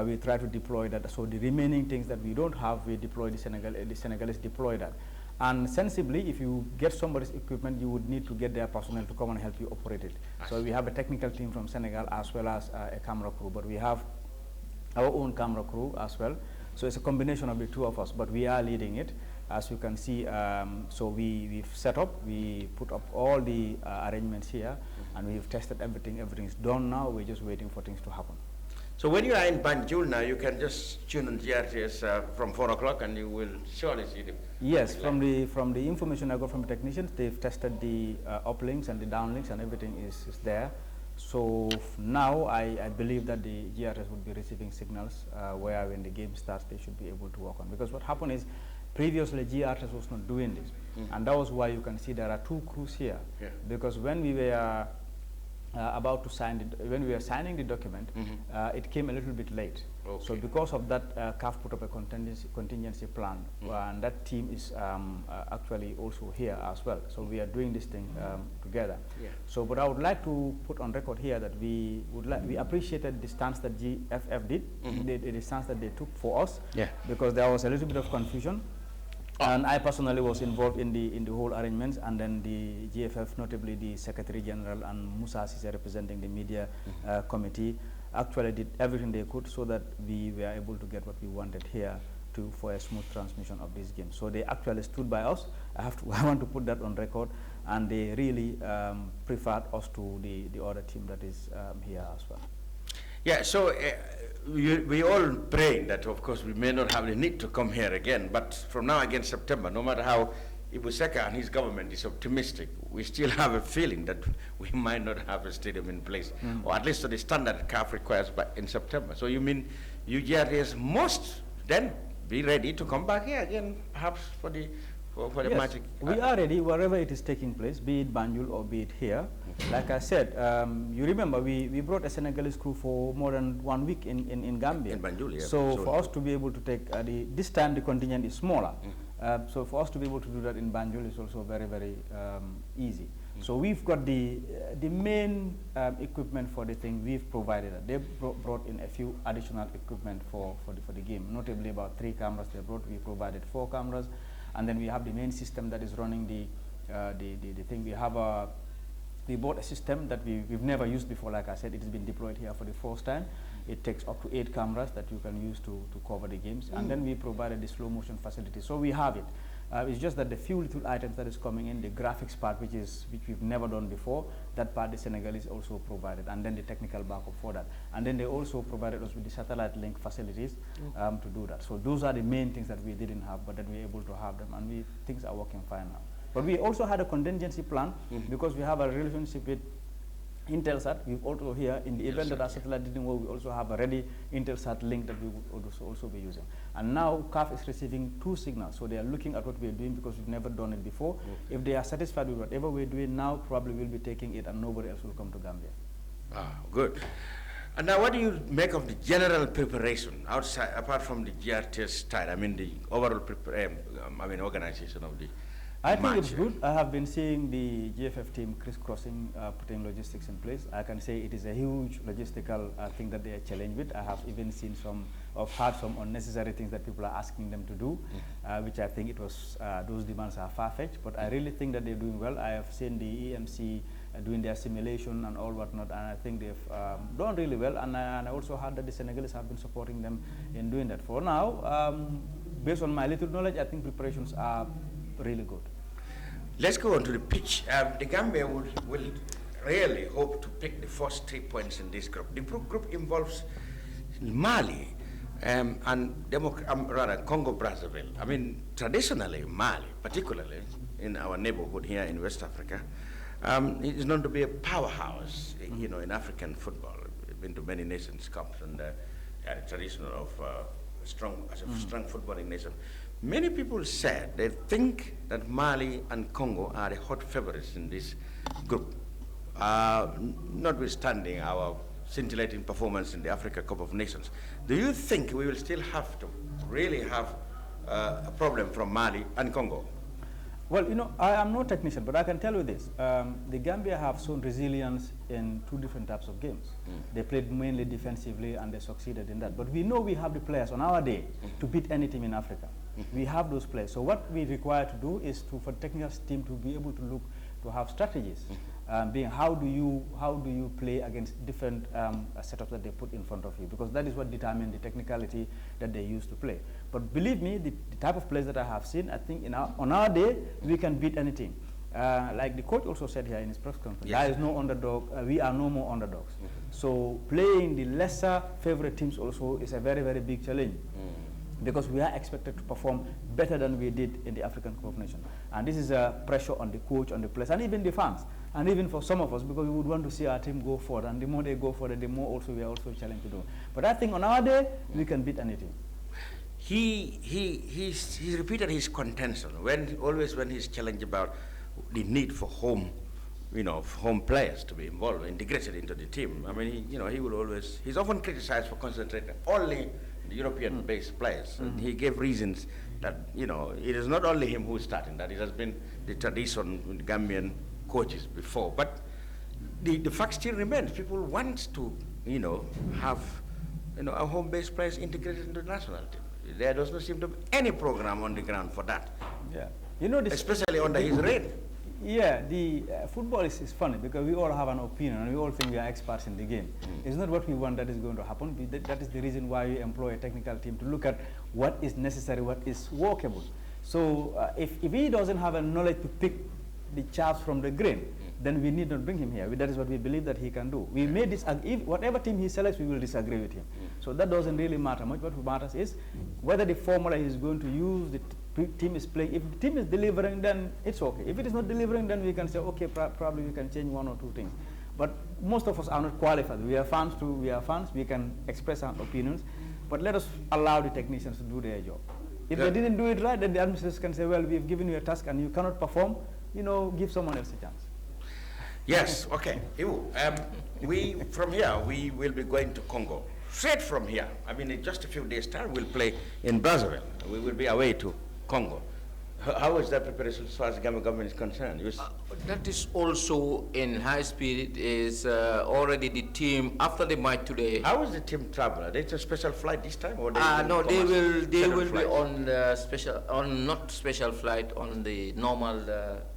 We try to deploy that. So the remaining things that we don't have, we deploy the Senegalese deploy that. And sensibly, if you get somebody's equipment, you would need to get their personnel to come and help you operate it. So we have a technical team from Senegal as well as a camera crew, but we have our own camera crew as well. So it's a combination of the two of us, but we are leading it. As you can see, so we've set up, we put up all the arrangements here, and we've tested everything. Everything's done now. We're just waiting for things to happen. So when you are in Banjul now, you can just tune on GRTS from 4 o'clock, and you will surely see them. Yes, from the information I got from the technicians, they've tested the uplinks and the downlinks, and everything is there. So now I believe that the GRTS would be receiving signals where when the game starts, they should be able to work on. Because what happened is, previously GRTS was not doing this, and that was why you can see there are two crews here. Because when we were about to sign when we were signing the document, it came a little bit late. So because of that, CAF put up a contingency plan, and that team is actually also here as well. So we are doing this thing together. So, but I would like to put on record here that we appreciated the stance that GFF did, the stance that they took for us, because there was a little bit of confusion. And I personally was involved in the whole arrangements, and then the GFF, notably the Secretary General and Musa Sise representing the media committee, actually did everything they could so that we were able to get what we wanted here for a smooth transmission of this game. So they actually stood by us. I want to put that on record, and they really preferred us to the other team that is here as well. Yeah, so we all praying that, of course, we may not have the need to come here again, but from now against September, no matter how Ibuseka and his government is optimistic, we still have a feeling that we might not have a stadium in place, or at least to the standard CAF requires in September. So you mean UGRS must then be ready to come back here again, perhaps for the magic? We are ready wherever it is taking place, be it Banjul or be it here. Like I said, you remember we brought a Senegalese crew for more than 1 week in Gambia. In Banjul, yeah. So for us to be able to take, this time the contingent is smaller. So for us to be able to do that in Banjul is also very, very easy. So we've got the main equipment for the thing, we've provided it. They brought in a few additional equipment for the game, notably about 3 cameras they brought. We provided 4 cameras. And then we have the main system that is running the thing. We bought a system that we've never used before. Like I said, it has been deployed here for the first time. It takes up to 8 cameras that you can use to cover the games. And then we provided the slow motion facility. So we have it. It's just that the few little items that is coming in, the graphics part, which we've never done before, that part the Senegalese also provided, and then the technical backup for that. And then they also provided us with the satellite link facilities to do that. So those are the main things that we didn't have, but that we're able to have them, and things are working fine now. But we also had a contingency plan, because we have a relationship with Intelsat. We've also here, in the event that our satellite didn't work, we also have a ready Intelsat link that we would also be using. And now CAF is receiving 2 signals, so they are looking at what we're doing because we've never done it before. If they are satisfied with whatever we're doing now, probably we'll be taking it and nobody else will come to Gambia. Good. And now what do you make of the general preparation outside, apart from the GRTS style, I mean the overall organization of the I think it's good. I have been seeing the GFF team crisscrossing, putting logistics in place. I can say it is a huge logistical thing that they are challenged with. I have even seen heard some unnecessary things that people are asking them to do, which I think those demands are far-fetched, but I really think that they're doing well. I have seen the EMC doing their simulation and all whatnot, and I think they've done really well, and I also heard that the Senegalese have been supporting them in doing that. For now, based on my little knowledge, I think preparations are really good. Let's go on to the pitch. The Gambia will really hope to pick the first 3 points in this group. The group involves Mali and Congo-Brazzaville. I mean, traditionally, Mali, particularly in our neighborhood here in West Africa, is known to be a powerhouse, in African football. We've been to many nations cups and a tradition of strong footballing nation. Many people said they think that Mali and Congo are the hot favorites in this group, notwithstanding our scintillating performance in the Africa Cup of Nations. Do you think we will still have to really have a problem from Mali and Congo? Well, I am no technician, but I can tell you this. The Gambia have shown resilience in two different types of games. They played mainly defensively, and they succeeded in that. But we know we have the players on our day to beat any team in Africa. We have those players. So what we require to do is for the technical team to be able to look to have strategies. Being how do you play against different setups that they put in front of you, because that is what determines the technicality that they use to play. But believe me, the type of players that I have seen, I think on our day we can beat any team. Like the coach also said here in his press conference, there is no underdog. We are no more underdogs. So playing the lesser favorite teams also is a very, very big challenge. Because we are expected to perform better than we did in the African Cup of Nations. And this is a pressure on the coach, on the players, and even the fans. And even for some of us, because we would want to see our team go forward. And the more they go forward, the more also we are also challenged to do. But I think on our day, we can beat any team. He's repeated his contention always when he's challenged about the need for home players to be involved, integrated into the team. I mean, he will always, he's often criticized for concentrating only the European-based players. And he gave reasons that, it is not only him who's starting, that it has been the tradition with Gambian coaches before. But the fact still remains, people want to, have, our home-based players integrated into the national team. There does not seem to be any program on the ground for that. Yeah. Especially under his reign. Yeah, the football is funny because we all have an opinion and we all think we are experts in the game. It's not what we want that is going to happen. That is the reason why we employ a technical team to look at what is necessary, what is workable. So if he doesn't have a knowledge to pick the chaff from the grain, then we need not bring him here. That is what we believe that he can do. We may disagree. Whatever team he selects, we will disagree with him. So that doesn't really matter much. What matters is whether the formula he is going to use, the team is playing. If the team is delivering, then it's okay. If it is not delivering, then we can say, okay, probably we can change one or two things. But most of us are not qualified. We are fans too. We are fans. We can express our opinions. But let us allow the technicians to do their job. If they didn't do it right, then the administrators can say, well, we've given you a task and you cannot perform. Give someone else a chance. Yes, okay. From here, we will be going to Congo. Straight from here, in just a few days' time, we'll play in Brazzaville. We will be away to Congo. How is that preparation as far as the Gambia government is concerned? That is also in high speed. Is already the team after the match today. How is the team travel? Are they a special flight this time, or no? They will be on the not special flight, on the normal.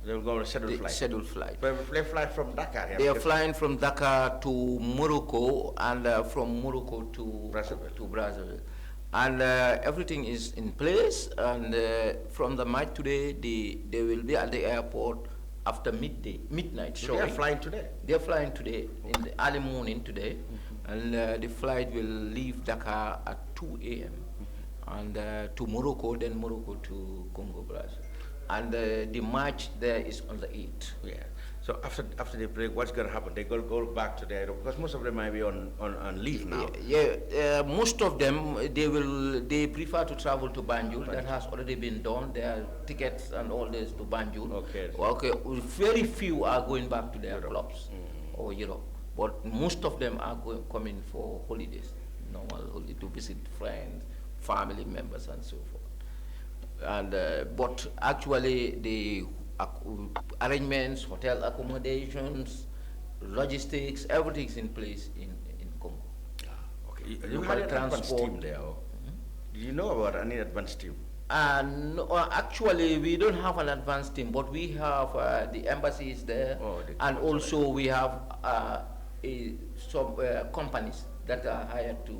They will go on a scheduled flight. But they fly from Dakar. They are flying from Dakar to Morocco and from Morocco to Brazzaville. And everything is in place, and from the match today, they will be at the airport after midnight. So they are flying today? They are flying today, in the early morning today, and the flight will leave Dakar at 2 a.m. and to Morocco, then Morocco to Congo-Brazzaville. And the match there is on the 8th. Yeah. So after the break, what's going to happen? They go back to their, because most of them might be on leave now. Yeah, most of them they prefer to travel to Banjul. That has already been done. There are tickets and all this to Banjul. Okay. Very few are going back to their clubs or Europe, but most of them are coming for holidays, normal holiday, to visit friends, family members, and so forth. And but actually the arrangements, hotel accommodations, logistics, everything's in place in Congo. Okay. You had an advanced team there? Do you know about any advanced team? No, actually, we don't have an advanced team, but we have the embassies there, and also we have some companies that are hired to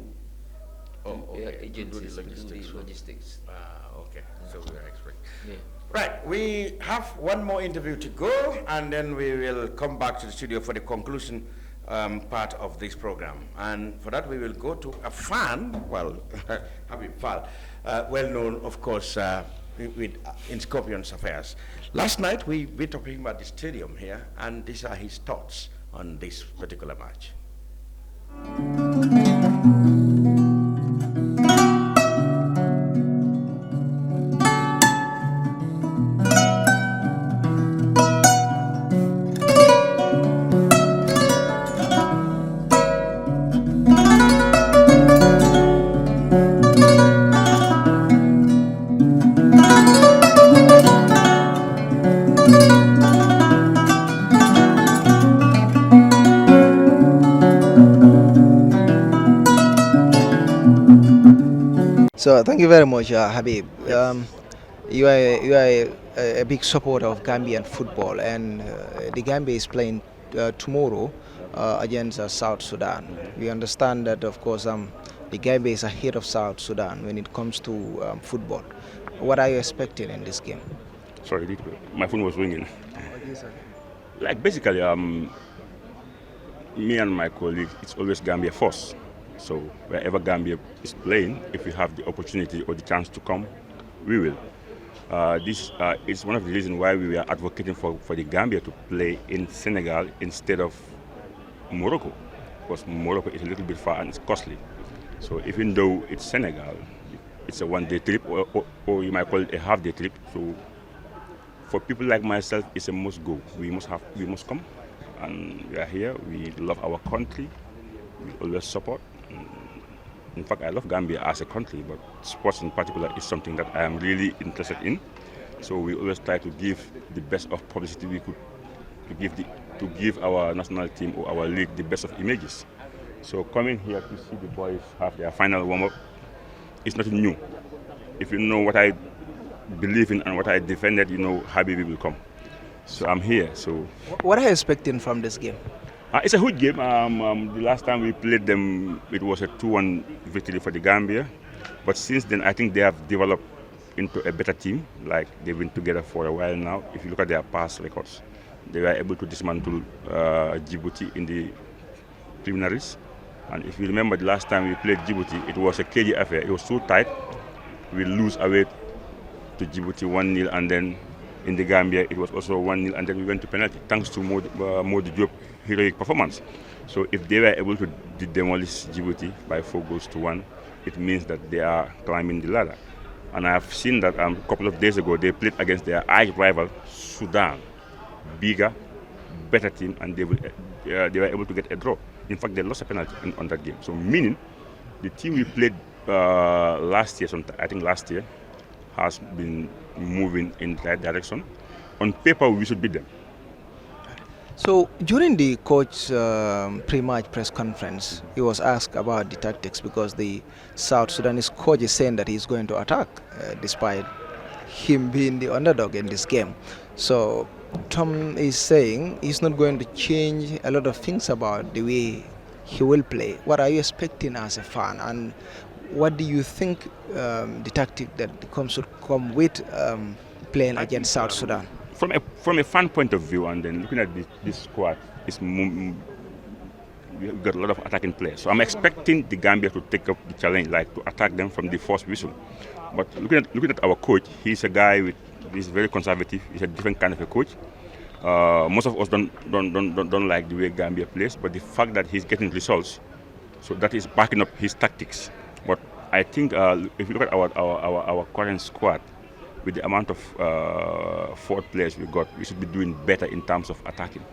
agencies to do the logistics. Okay. So we are expecting. Yeah. Right, we have one more interview to go, and then we will come back to the studio for the conclusion part of this program. And for that, we will go to a fan, Habib Fall, well known, of course, in Scorpions affairs. Last night, we were talking about the stadium here, and these are his thoughts on this particular match. So thank you very much, Habib. You are a big supporter of Gambian football, and the Gambia is playing tomorrow against South Sudan. We understand that, of course, the Gambia is ahead of South Sudan when it comes to football. What are you expecting in this game? Sorry, my phone was ringing. Like basically, me and my colleagues, it's always Gambia first. So wherever Gambia is playing, if we have the opportunity or the chance to come, we will. This is one of the reasons why we are advocating for the Gambia to play in Senegal instead of Morocco, because Morocco is a little bit far and it's costly. So even though it's Senegal, it's a one-day trip, or you might call it a half-day trip. So for people like myself, it's a must go. We must come, and we are here. We love our country. We always support. In fact, I love Gambia as a country, but sports in particular is something that I am really interested in. So we always try to give the best of publicity we could to give our national team or our league the best of images. So coming here to see the boys have their final warm-up is nothing new. If you know what I believe in and what I defended, you know Habibi will come. So I'm here. So What are you expecting from this game? it's a good game. The last time we played them, it was a 2-1 victory for the Gambia. But since then, I think they have developed into a better team. Like they've been together for a while now. If you look at their past records, they were able to dismantle Djibouti in the preliminaries. And if you remember the last time we played Djibouti, it was a cagey affair. It was so tight. We lose away to Djibouti 1-0, and then in the Gambia it was also 1-0, and then we went to penalty thanks to Modi Diop heroic performance. So if they were able to demolish Djibouti by 4-1, it means that they are climbing the ladder. And I have seen that a couple of days ago they played against their arch rival Sudan, bigger, better team, and they were able to get a draw. In fact, they lost a penalty on that game. So meaning the team we played last year, has been moving in that direction. On paper, we should beat them. So during the coach pre-match press conference, he was asked about the tactics because the South Sudanese coach is saying that he's going to attack despite him being the underdog in this game. So Tom is saying he's not going to change a lot of things about the way he will play. What are you expecting as a fan, and what do you think the tactic that should come with playing against South Sudan? From a fan point of view, and then looking at this squad, we've got a lot of attacking players. So I'm expecting the Gambia to take up the challenge, like to attack them from the first whistle. But looking at our coach, he's a guy he's very conservative. He's a different kind of a coach. Most of us don't like the way Gambia plays, but the fact that he's getting results, so that is backing up his tactics. But I think if you look at our current squad, with the amount of forward players we got, we should be doing better in terms of attacking.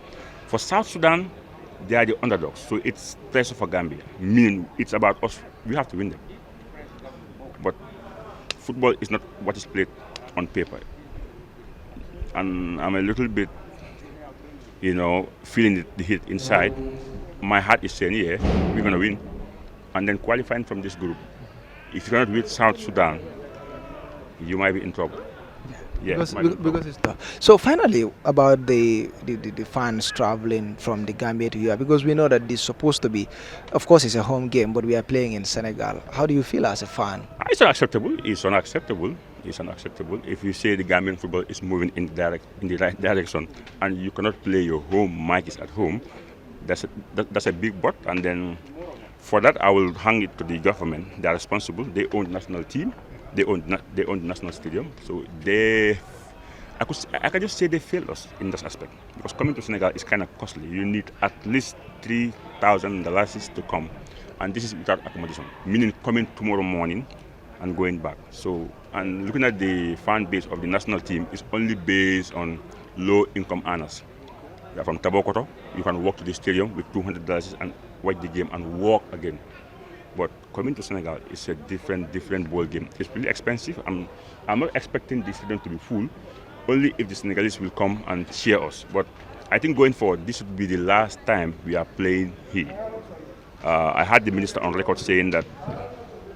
For South Sudan, they are the underdogs, so it's pressure for Gambia. Meaning it's about us. We have to win them. But football is not what is played on paper. And I'm a little bit, feeling the hit inside. My heart is saying, yeah, we're going to win. And then qualifying from this group, if you cannot beat South Sudan, you might be in trouble. Yeah, because it's tough. So finally, about the fans traveling from the Gambia to here, because we know that this is supposed to be, of course, it's a home game, but we are playing in Senegal. How do you feel as a fan? It's unacceptable. It's unacceptable. It's unacceptable. If you say the Gambian football is moving in the right direction, and you cannot play your home matches at home, that's a big but. And then for that, I will hang it to the government. They are responsible. They own the national team. They own the national stadium, so I can just say they failed us in this aspect, because coming to Senegal is kind of costly. You need at least $3,000 to come, and this is without accommodation, meaning coming tomorrow morning and going back. So, and looking at the fan base of the national team, is only based on low-income earners. You are from Tabokoto, you can walk to the stadium with $200 and watch the game and walk again. But coming to Senegal is a different ball game. It's really expensive. I'm not expecting the stadium to be full, only if the Senegalese will come and cheer us. But I think going forward, this would be the last time we are playing here. I had the minister on record saying that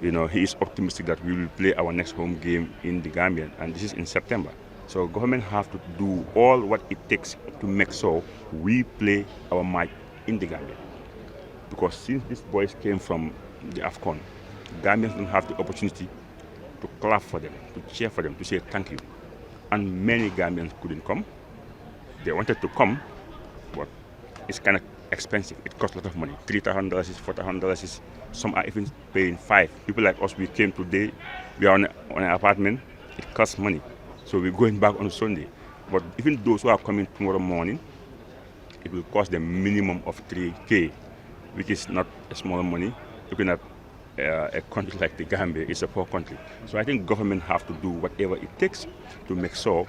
he is optimistic that we will play our next home game in the Gambia, and this is in September. So government have to do all what it takes to make sure we play our match in the Gambia. Because since these boys came from the AFCON, Gambians don't have the opportunity to clap for them, to cheer for them, to say thank you. And many Gambians couldn't come. They wanted to come, but it's kind of expensive. It costs a lot of money. $3,000, $4,000. Some are even paying $5,000. People like us, we came today, we are on an apartment, it costs money. So we're going back on Sunday. But even those who are coming tomorrow morning, it will cost them minimum of $3,000, which is not a small money. Looking at a country like the Gambia, it's a poor country. So I think government have to do whatever it takes to make sure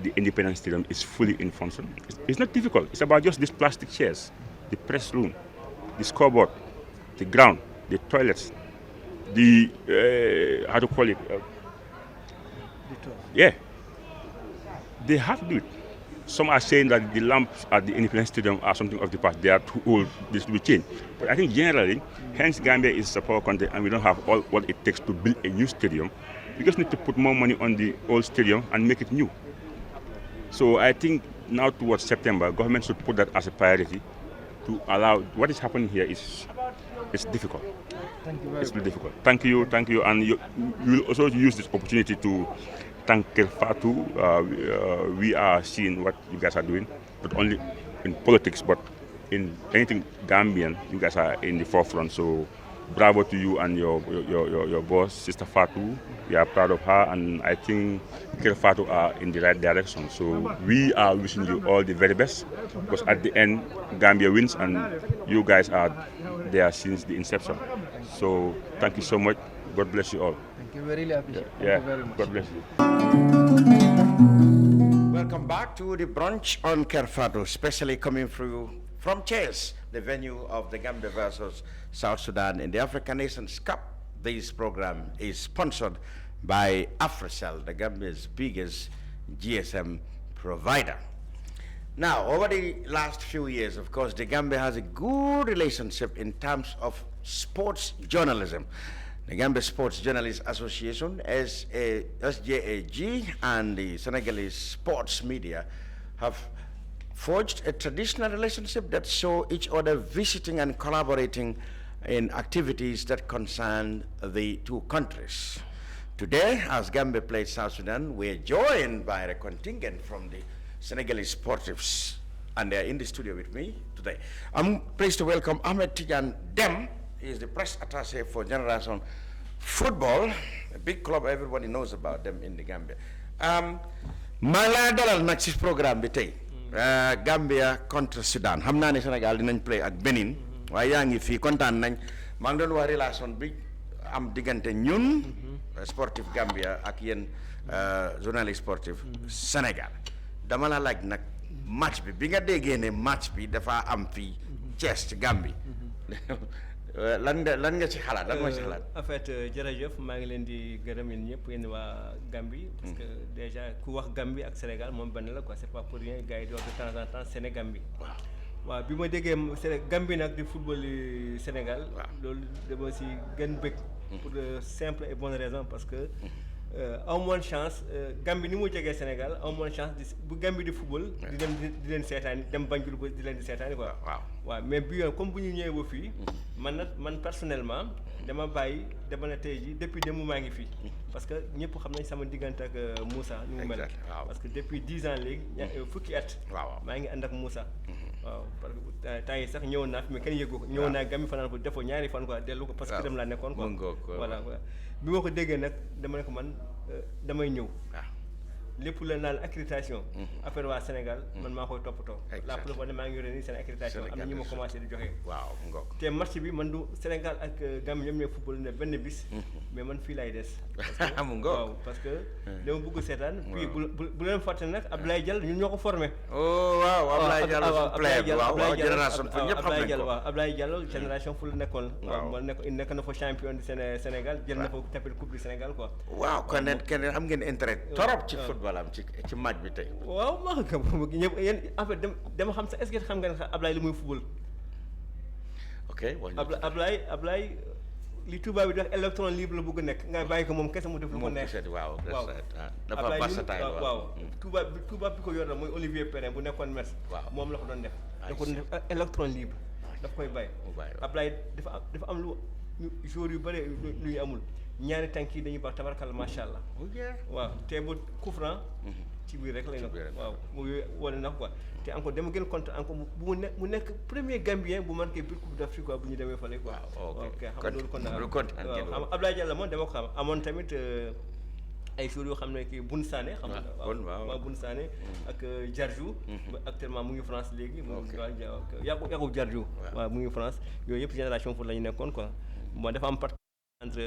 the Independence Stadium is fully in function. It's not difficult. It's about just these plastic chairs, the press room, the scoreboard, the ground, the toilets, the, how to call it? Yeah. They have to do it. Some are saying that the lamps at the Independence Stadium are something of the past. They are too old, this will be changed. But I think generally, hence Gambia is a poor country and we don't have all what it takes to build a new stadium. We just need to put more money on the old stadium and make it new. So I think now towards September, government should put that as a priority to allow, what is happening here is difficult. Thank you very much. It's difficult. Thank you, and you will also use this opportunity to thank Fatou. We are seeing what you guys are doing, not only in politics, but in anything Gambian, you guys are in the forefront. So bravo to you and your boss, Sister Fatou. We are proud of her, and I think Kerr Fatou are in the right direction. So we are wishing you all the very best, because at the end, Gambia wins, and you guys are there since the inception. So thank you so much. God bless you all. Thank you. We really appreciate it. Yeah. Thank you very much. God bless you. Welcome back to the brunch on Kerr Fatou, especially coming through from Thies, the venue of the Gambia versus South Sudan in the African Nations Cup. This program is sponsored by Africell, the Gambia's biggest GSM provider. Now, over the last few years, of course, the Gambia has a good relationship in terms of sports journalism. The Gambia Sports Journalists Association, SJAG, and the Senegalese sports media have forged a traditional relationship that saw each other visiting and collaborating in activities that concern the two countries. Today, as Gambia played South Sudan, we are joined by a contingent from the Senegalese sportives, and they are in the studio with me today. I'm pleased to welcome Ahmed Tidiane Dem. He is the press attaché for Generation Football, a big club everybody knows about them in the Gambia. maa laa dalal nag ci programme bi tey Gambia contre Sudan xam naa ne Sénégal dinañ play ak Benin waaye yaa ngi fii kontaan nañ maa ngi doon wax relation bi am diggante ñun sportif Gambia ak yéen journaliste sportif Sénégal dama la laaj nag match bi nga déggee ne match bi dafa am fii Thiès ci Gambie lan nga ci xalaat lan mooy ci xalaat. En fait jërëjëf maa ngi leen di gërëm yéen ñëpp yéen waa Gambie parce que déjà ku wax Gambie ak Sénégal moom benn la quoi c'est pas pour rien gars yi di wax de temps en temps Sénégambie. waaw bi ma déggee Gambie nag di football Sénégal. loolu dama si gën bëgg. pour de simple et bonne raison parce que aw moon chance Gambie ni mu jegee Sénégal aw moon chance bu Gambie di football. di leen seetaan dem Banjul ko di leen di seetaan quoi. waaw mais bi yoon comme bu ñu ñëwee ba fii. man personnellement dama ne tey jii depuis démb maa ngi fii parce que ñëpp xam nañ sama diggante ak Moussa ni mu mel parce que depuis 10 ans léegi fukki at maa ngi ànd ak Moussa waaw parce que temps yi sax ñëwoon naa fi mais kenn yëgoo ko ñëwoon naa Gambie fanaan ko defoo ñaari fan quoi dellu ko parce que dem laa nekkoon quoi voilà bi ma ko déggee nag dama ne ko man damay ñëw lépp la naan accréditation affaire waa Sénégal man maa koy toppatoo la preuve ne maa ngi yore nii seen accréditation am na ñu ma commencé di joxe te match bi man du Sénégal ak Gambie ñoom ñooy football ne benn bis mais man fii laay des waaw parce que dama bëgg seetaan puis bu leen fàtte nag Abdoulaye Diallo ñun ñoo ko formé Abdoulaye Diallo génération fu la nekkoon waaw nekk na fa champion du Sénégal jël na fa tapis coupe du Sénégal quoi waaw kon kenn am ngeen intérêt torop ci football ci match bi tey. waaw maa xam ñëpp yéen en fait dama xam sax est-ce que xam nga ne Ablaye li muy football. ok Ablaye li tubaab bi di wax électron libre la bëgg nekk nga bàyyi ko moom kese mu def lu ko neex. waaw dafa versatile waaw tubaab bi ko yor la mooy Olivier Perrin bu nekkoon Metz. moom la ko doon def. da ko doon def électron libre daf koy bàyyi. Ablaye dafa am lu joueurs yu bëri lu ñu amul ñaari tànk yi dañuy baax tabarkal macha allah. waaw te bu coup franc ci biir rek lay nekk waaw mu wane na quoi te encore dama gën compte encore mu nekk premier Gambien bu marqué biir Coupe d'Afrique quoi bu ñu demee fële quoi. ok xam nga loolu kon nag waaw Abdoulaye Diallo moom dama ko xam amoon tamit ay joueurs yoo xam ne kii Boun Sané. xam nga waaw Boun Sané ak Diardiou. actuellement mu ngi France léegi. ok Yacoub Diardiou. waaw mu ngi France yooyu yëpp génération foot la ñu nekkoon quoi bon dafa am entre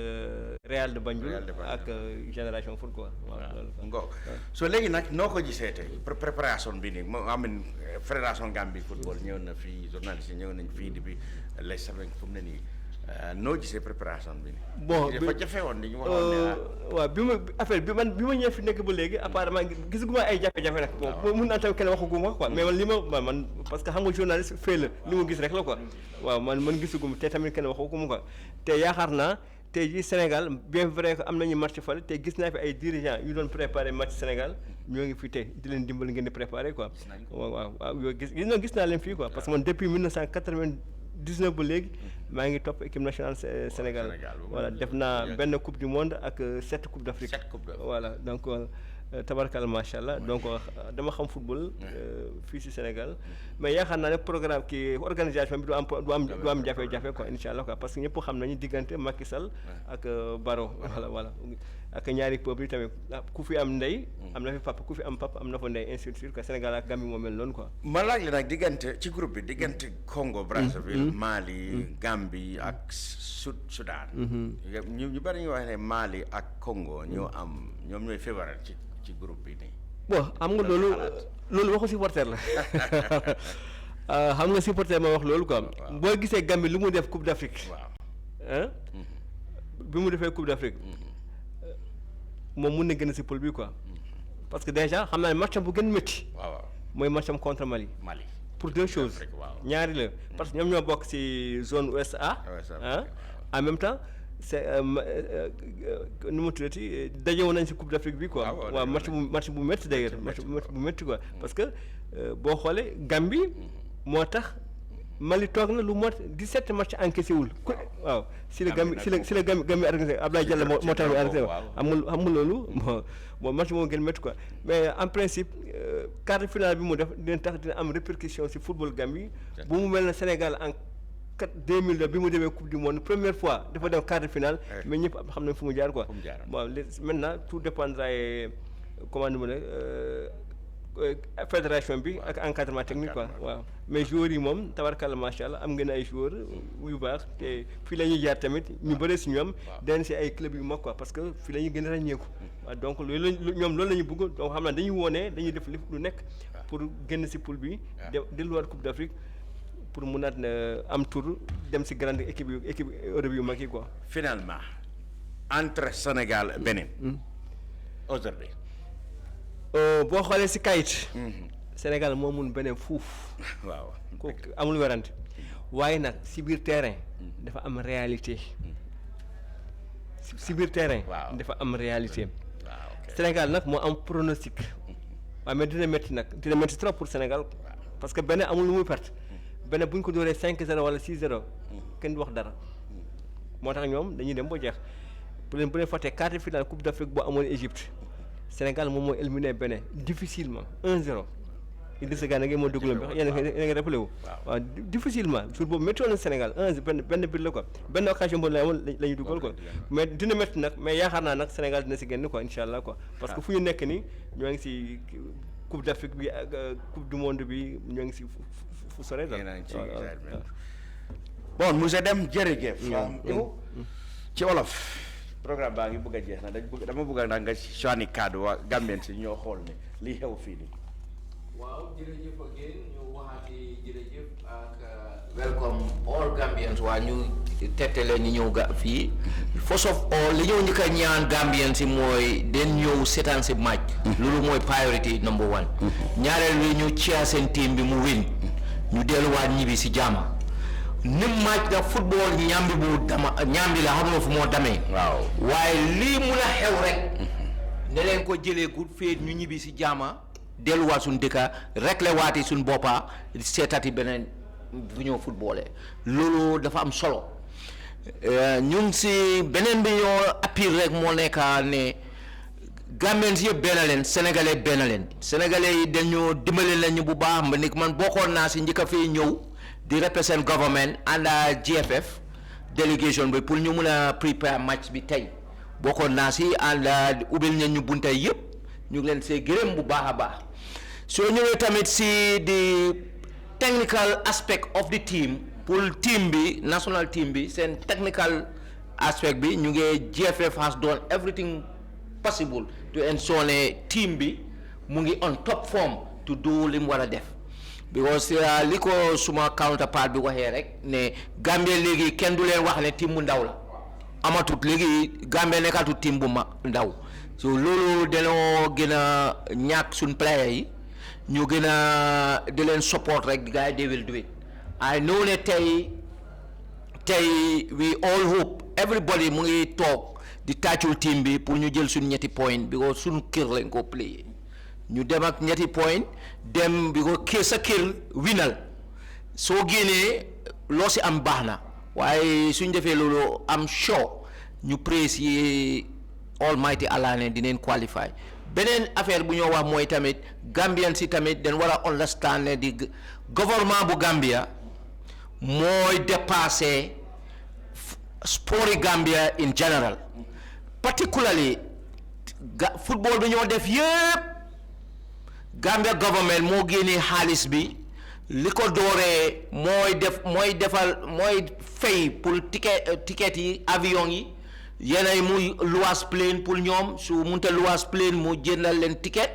Real de Banjul ak génération foot quoi. waaw so léegi nag noo ko gisee tey préparation bi nii moo amin fédération Gambie football ñëw na fii journaliste ñëw nañ fii depuis les semaines fu mu ne nii noo gisee préparation bi nii. bon dafa jafe woon ni ñu waxoon ne waaw bi ma ñëwee fi nekk ba léegi apparemment gisuguma ay jafe-jafe nag. bon mun naa tamit kenn waxuguma quoi mais man li man parce que xam nga journaliste fee la li ma gis rek la quoi. waaw man gisuguma te tamit kenn waxuguma quoi te yaakaar naa. tey jii Sénégal bien vrai que am nañu match fale te gis naa fi ay dirigeants yu doon préparer match Sénégal ñoo ngi fi tey di leen dimbali ngeen di préparer quoi. waaw yooyu gis naa leen fii quoi parce que man depuis 1999 ba léegi maa ngi topp équipe nationale Sénégal. voilà def naa benn coupe du monde ak 7 coupes d'Afrique. voilà donc tabarkal macha allah donc dama xam football fii si Sénégal mais yaakaar naa ne programme kii organisation bi du am jafe-jafe quoi incha allah quoi parce que ñëpp xam nañu diggante Macky Sall ak Barrow voilà ak ñaari peuple yi tamit ku fi am ndey am na fi papa ku fi am papa am na fa ndey ainsi de suite quoi Sénégal ak Gambie moo mel noonu quoi. ma laaj la nag diggante ci groupe bi diggante Congo Brazzaville Mali Gambie ak Soudan. ñu bari ñu wax ne Mali ak Congo ñoom ñooy favorite ci groupe bi nii. bon xam nga loolu waxu supporter la xam nga supporter ma wax loolu quoi. boo gisee Gambie lu mu def Coupe d'Afrique. bi mu defee Coupe d'Afrique moom mun na gën a si poule bi quoi parce que déjà xam naa ne match bu gën métti. mooy match contre Mali. pour deux choses ñaari la parce que ñoom ñoo bokk si zone ouest A. en même temps. c'est nu mu tuddati dajewoon nañ si Coupe d'Afrique bi quoi. waaw match bu métti d'ailleurs match bu métti quoi parce que boo xoolee Gambie moo tax Mali toog na lu mot 17 match encaissé wul. waaw si la Gambie organisé Abdoulaye Diallo moo tax ñu organisé xam nga loolu bon match moo gën métti quoi mais en principe quart de finale bi mu def dina am répercussion si football Gambie bu mu mel na Sénégal en 2002 bi mu demee coupe du monde première fois dafa dem quart de finale mais ñëpp xam nañ fu mu jaar quoi. bon maintenant tout dépendra comment nu mu ne fédération bi ak encadrement technique quoi waaw mais joueurs yi moom tabarkalla macha allah am ngeen ay joueurs yu baax te fii la ñuy jaar tamit ñu bëre si ñoom den si ay club yu mag quoi parce que fii la ñuy gën a ràññeeku waaw donc ñoom loolu la ñu bëgg donc xam naa dañuy wone dañuy def lu nekk pour génn si poule bi delluwaat Coupe d'Afrique pour mu naat am tour dem si grande équipe Europe yu mag yi quoi. finalement entre Sénégal Bénin. aujourd'hui. boo xoolee si kayit. Sénégal moo mun Bénin fuuf. waaw kooku amul werante waaye nag si biir terrain. dafa am réalité. si biir terrain. dafa am réalité. Sénégal nag moo am pronostic. waaw mais dina métti trop pour Sénégal. parce que Bénin amul lu muy perte. benn bu ñu ko dooree 5-0 wala 6-0 kenn du wax dara moo tax ñoom dañuy dem ba jeex bu leen fàttee quart de finale Coupe d'Afrique boo amoon Égypte Sénégal moom moo éliminé Bénin difficilement 1-0 Idrissa Gana Gueye moo dugaloon bi yéen a ngi rappelé wu. waaw difficilement jour boobu métti woon na Sénégal benn bit la quoi benn occasion boobu la ñu dugal quoi mais dina métti nag mais yaakaar naa nag Sénégal dina si génn quoi incha allah quoi. parce que fu ñu nekk nii ñoo ngi si Coupe d'Afrique bi ak Coupe du monde bi ñoo ngi si fu sore daal. bon monsieur Deme jërëjëf. ci wolof programme baa ngi bëgg a jeex na dama bëgg a nga sànni kàddu waa Gambien si ñoo xool ne lii xew fii nii. waaw jërëjëf again ñu waxaati jërëjëf ak welcome all Gambians waa ñu tettale ñu ñëw fii first of all li ñëw njëkk a ñaan Gambians si mooy den ñëw seetaan si match loolu mooy priority number 1 ñaareel wi ñu cheer seen team bi mu win ñu delluwaat ñibbi si jàmm ni match da football ñambi bu dama ñambi la xamno fu mo damé waaw waye li mu la xew rek ne len ko jëlé good faith ñu ñibi ci jama delu wa sun deka rek le waati sun bopa sétati benen bu ñoo footballé lolu dafa am solo ñun ci benen bi ñoo appel rek mo nekka ne Gambians yëpp benn leen sénégalais benn leen sénégalais yi dañu dimbali lañu bu baax ma nik man bokkoon naa si njëkk a fii ñëw di represent government and GFF delegation bi pour ñu mun a prepare match bi tey bokkoon naa si and ubbil nañ ñu bunte yëpp ñu ngi leen see gërëm bu baax a baax soo ñëwee tamit si di technical aspect of the team pour team bi national team bi seen technical aspect bi ñu ngi GFF has done everything possible to ensure ne team bi mu ngi on top form to do lim wara def because li ko suma counterpart bi waxee rek ne Gambia léegi kenn du leen wax ne team bu ndaw la amatut léegi Gambia nekkatut team bu ndaw so loolu dañoo gën a ñàkk suñ player yi ñu gën a di leen support rek di gars yi they will do it I know ne tey we all hope everybody mu ngi toog di tàccul team bi pour ñu jël suñ ñetti point because suñ kër lañ ko play ñu dem ak ñetti point dem bi ko kër sa kër winal soo génnee loo si am baax na waaye suñ defee loolu am show ñu praise yi Almighty Allah ne dinañ qualify beneen affaire bu ñoo wax mooy tamit Gambian si tamit dañ war a understand ne di gouvernement bu Gambia mooy dépassé sport Gambia in general particularly football bi ñoo def yépp Gambia government moo génnee xaalis bi li ko dooree mooy fay pour ticket yi avion yi yenay muy luwas plane pour ñoom su munta luwas plane mu jëndal leen ticket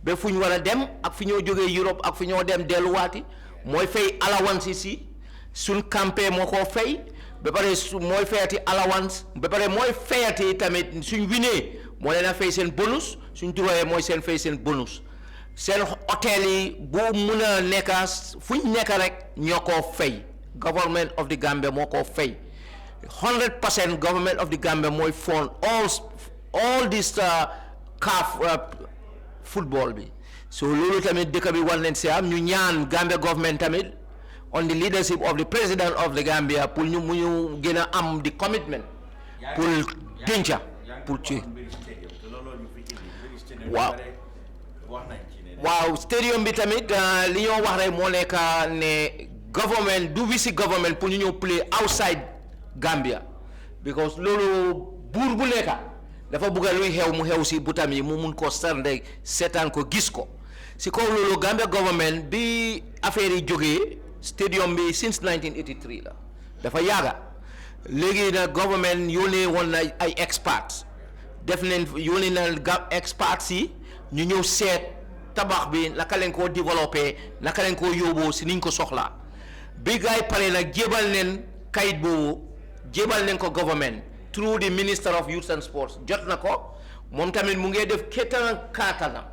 ba fu ñu war a dem ak fi ñoo jógee Europe ak fi ñoo dem delluwaati mooy fay allowance si suñ campé moo ko fay ba pare mooy fayati allowance ba pare mooy fayati tamit suñ winee moo leen a fay seen bonus suñ droyee mooy seen fay seen bonus seen hôtel yi bu mun a nekka fuñ nekka rek ñoo koo fay government of the Gambia moo koo fay 100% government of the Gambia mooy fund all this CAF football bi so loolu tamit dëkk bi war nañ si am ñu ñaan Gambia government tamit on the leadership of the president of the Gambia pour ñu mu ñu gën a am the commitment pour denca pour ci waaw stadium bi tamit li ñoo wax rek moo nekk ne government du wisi government pour ñu ñëw play outside Gambia because loolu buur bu nekka dafa bëgg luy xew mu xew si butam yi mu mun ko sernde seetaan ko gis ko si kaw loolu Gambia government bi affaire yi jógee stadium bi since 1983 la dafa yàgga léegi nag government yónnee woon na ay experts def nañ yónnee na experts yi ñu ñëw seet tabax bi naka leen koo développé naka leen koo yóbboo si niñ ko soxlaa bi gaay pare nag jébal neen kayit boobu jébal neen ko government through the Minister of Youth and Sports jot na ko moom tamit mu ngi def kéttan kaatana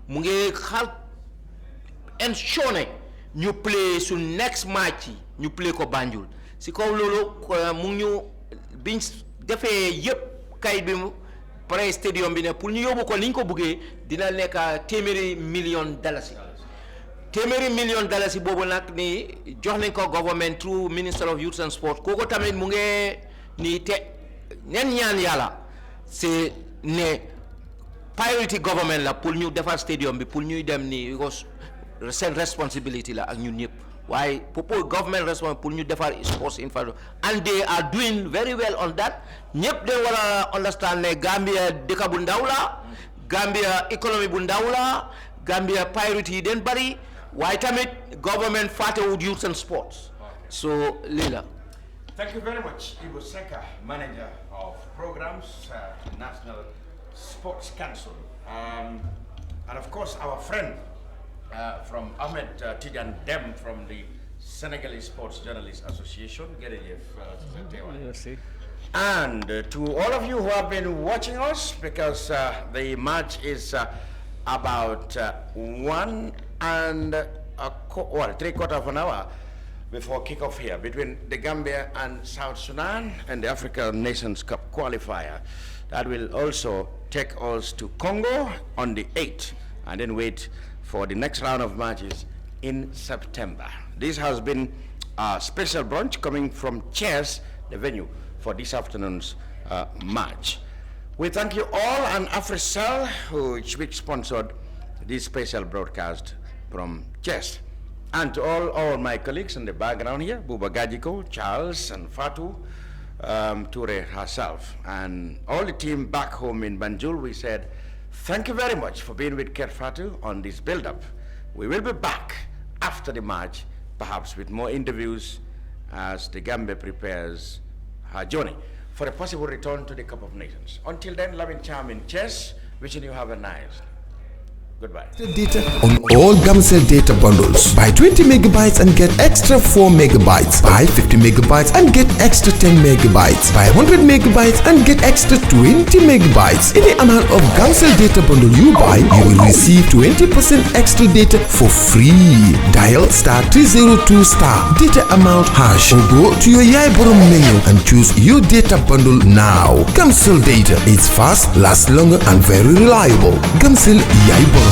mu ngi xal ensure ñu play su next match yi ñu play ko Banjul si kaw loolu mu ngi ñu biñ defee yëpp kayit bi mu pare stadium bi ne pour ñu yóbbu ko ni ñu ko buggee dina nekk $100 million $100 million boobu nag ni jox nañ ko government through Minister of Youth and Sport kooku tamit mu ngi nii te nen ñaan yàlla c'est ne priority government la pour ñu defar stadium bi pour ñuy dem nii because seen responsibility la ak ñun ñëpp waaye pour government responsibility pour ñu defar sports infrastructure and they are doing very well on that ñëpp de war a understand ne Gambia dëkk bu ndaw la Gambia économie bu ndaw la Gambia priority yi den bari waaye tamit government fàttewut youth and sports so lii la. Thank you very much, Ibu Seka, Manager of Programs, National Sports Council. And of course, our friend from Ahmed Tijan Dem from the Senegalese Sports Journalists Association. And to all of you who have been watching us, because the match is about 1 and 3/4 of an hour before kickoff here between the Gambia and South Sudan and the African Nations Cup qualifier. That will also take us to Congo on the 8th and then wait for the next round of matches in September. This has been a special brunch coming from Thies, the venue for this afternoon's match. We thank you all and AfriCell, which sponsored this special broadcast from Thies. And to all my colleagues in the background here, Buba Gajiko, Charles, and Fatou, Toure herself, and all the team back home in Banjul, we said, thank you very much for being with Kerr Fatou on this build-up. We will be back after the match, perhaps with more interviews as the Gambia prepares her journey for a possible return to the Cup of Nations. Until then, loving charm in chess, wishing you have a nice goodbye. Data on all Gamcell data bundles. Buy 20 megabytes and get extra 4 megabytes. Buy 50 megabytes and get extra 10 megabytes. Buy 100 megabytes and get extra 20 megabytes. Any amount of Gamcell data bundle you buy, you will receive 20% extra data for free. Dial *302 data amount hash or go to your Yaiborom menu and choose your data bundle now. Gamcell data is fast, lasts longer and very reliable. Gamcell Yaiborom.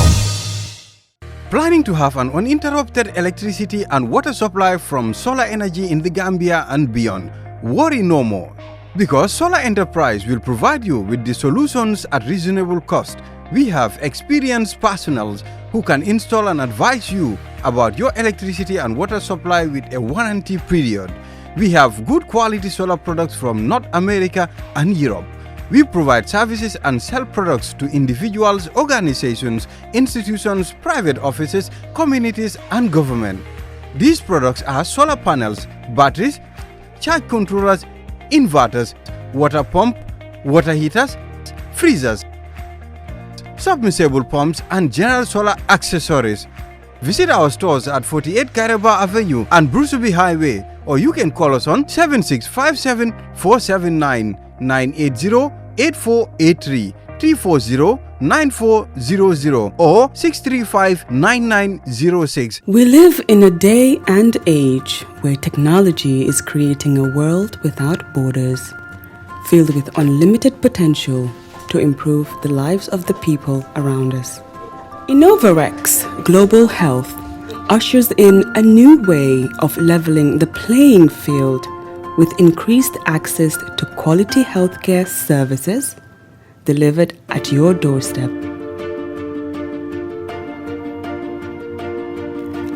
Planning to have an uninterrupted electricity and water supply from solar energy in the Gambia and beyond? Worry no more, because Solar Enterprise will provide you with the solutions at reasonable cost. We have experienced personnel who can install and advise you about your electricity and water supply with a warranty period. We have good quality solar products from North America and Europe. We provide services and sell products to individuals, organizations, institutions, private offices, communities, and government. These products are solar panels, batteries, charge controllers, inverters, water pump, water heaters, freezers, submersible pumps, and general solar accessories. Visit our stores at 48 Karaba Avenue and Brusubi Highway, or you can call us on 7657 479 980-8483, 340-9400 or 635-9906. We live in a day and age where technology is creating a world without borders, filled with unlimited potential to improve the lives of the people around us. Innovarex Global Health ushers in a new way of leveling the playing field with increased access to quality healthcare services delivered at your doorstep.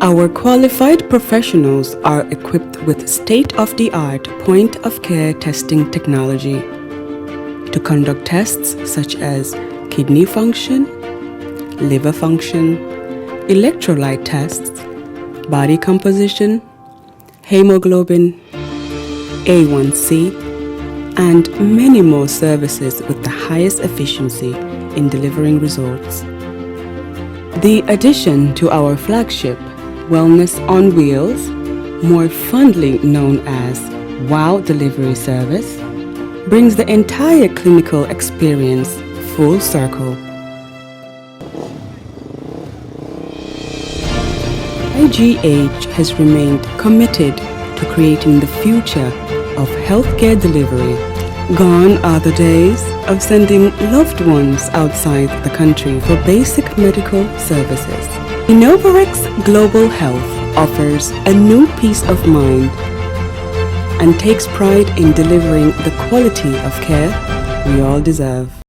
Our qualified professionals are equipped with state-of-the-art point-of-care testing technology to conduct tests such as kidney function, liver function, electrolyte tests, body composition, hemoglobin, A1C, and many more services with the highest efficiency in delivering results. The addition to our flagship Wellness on Wheels, more fondly known as WOW Delivery Service, brings the entire clinical experience full circle. IGH has remained committed to creating the future of healthcare delivery. Gone are the days of sending loved ones outside the country for basic medical services. Innovarex Global Health offers a new peace of mind and takes pride in delivering the quality of care we all deserve.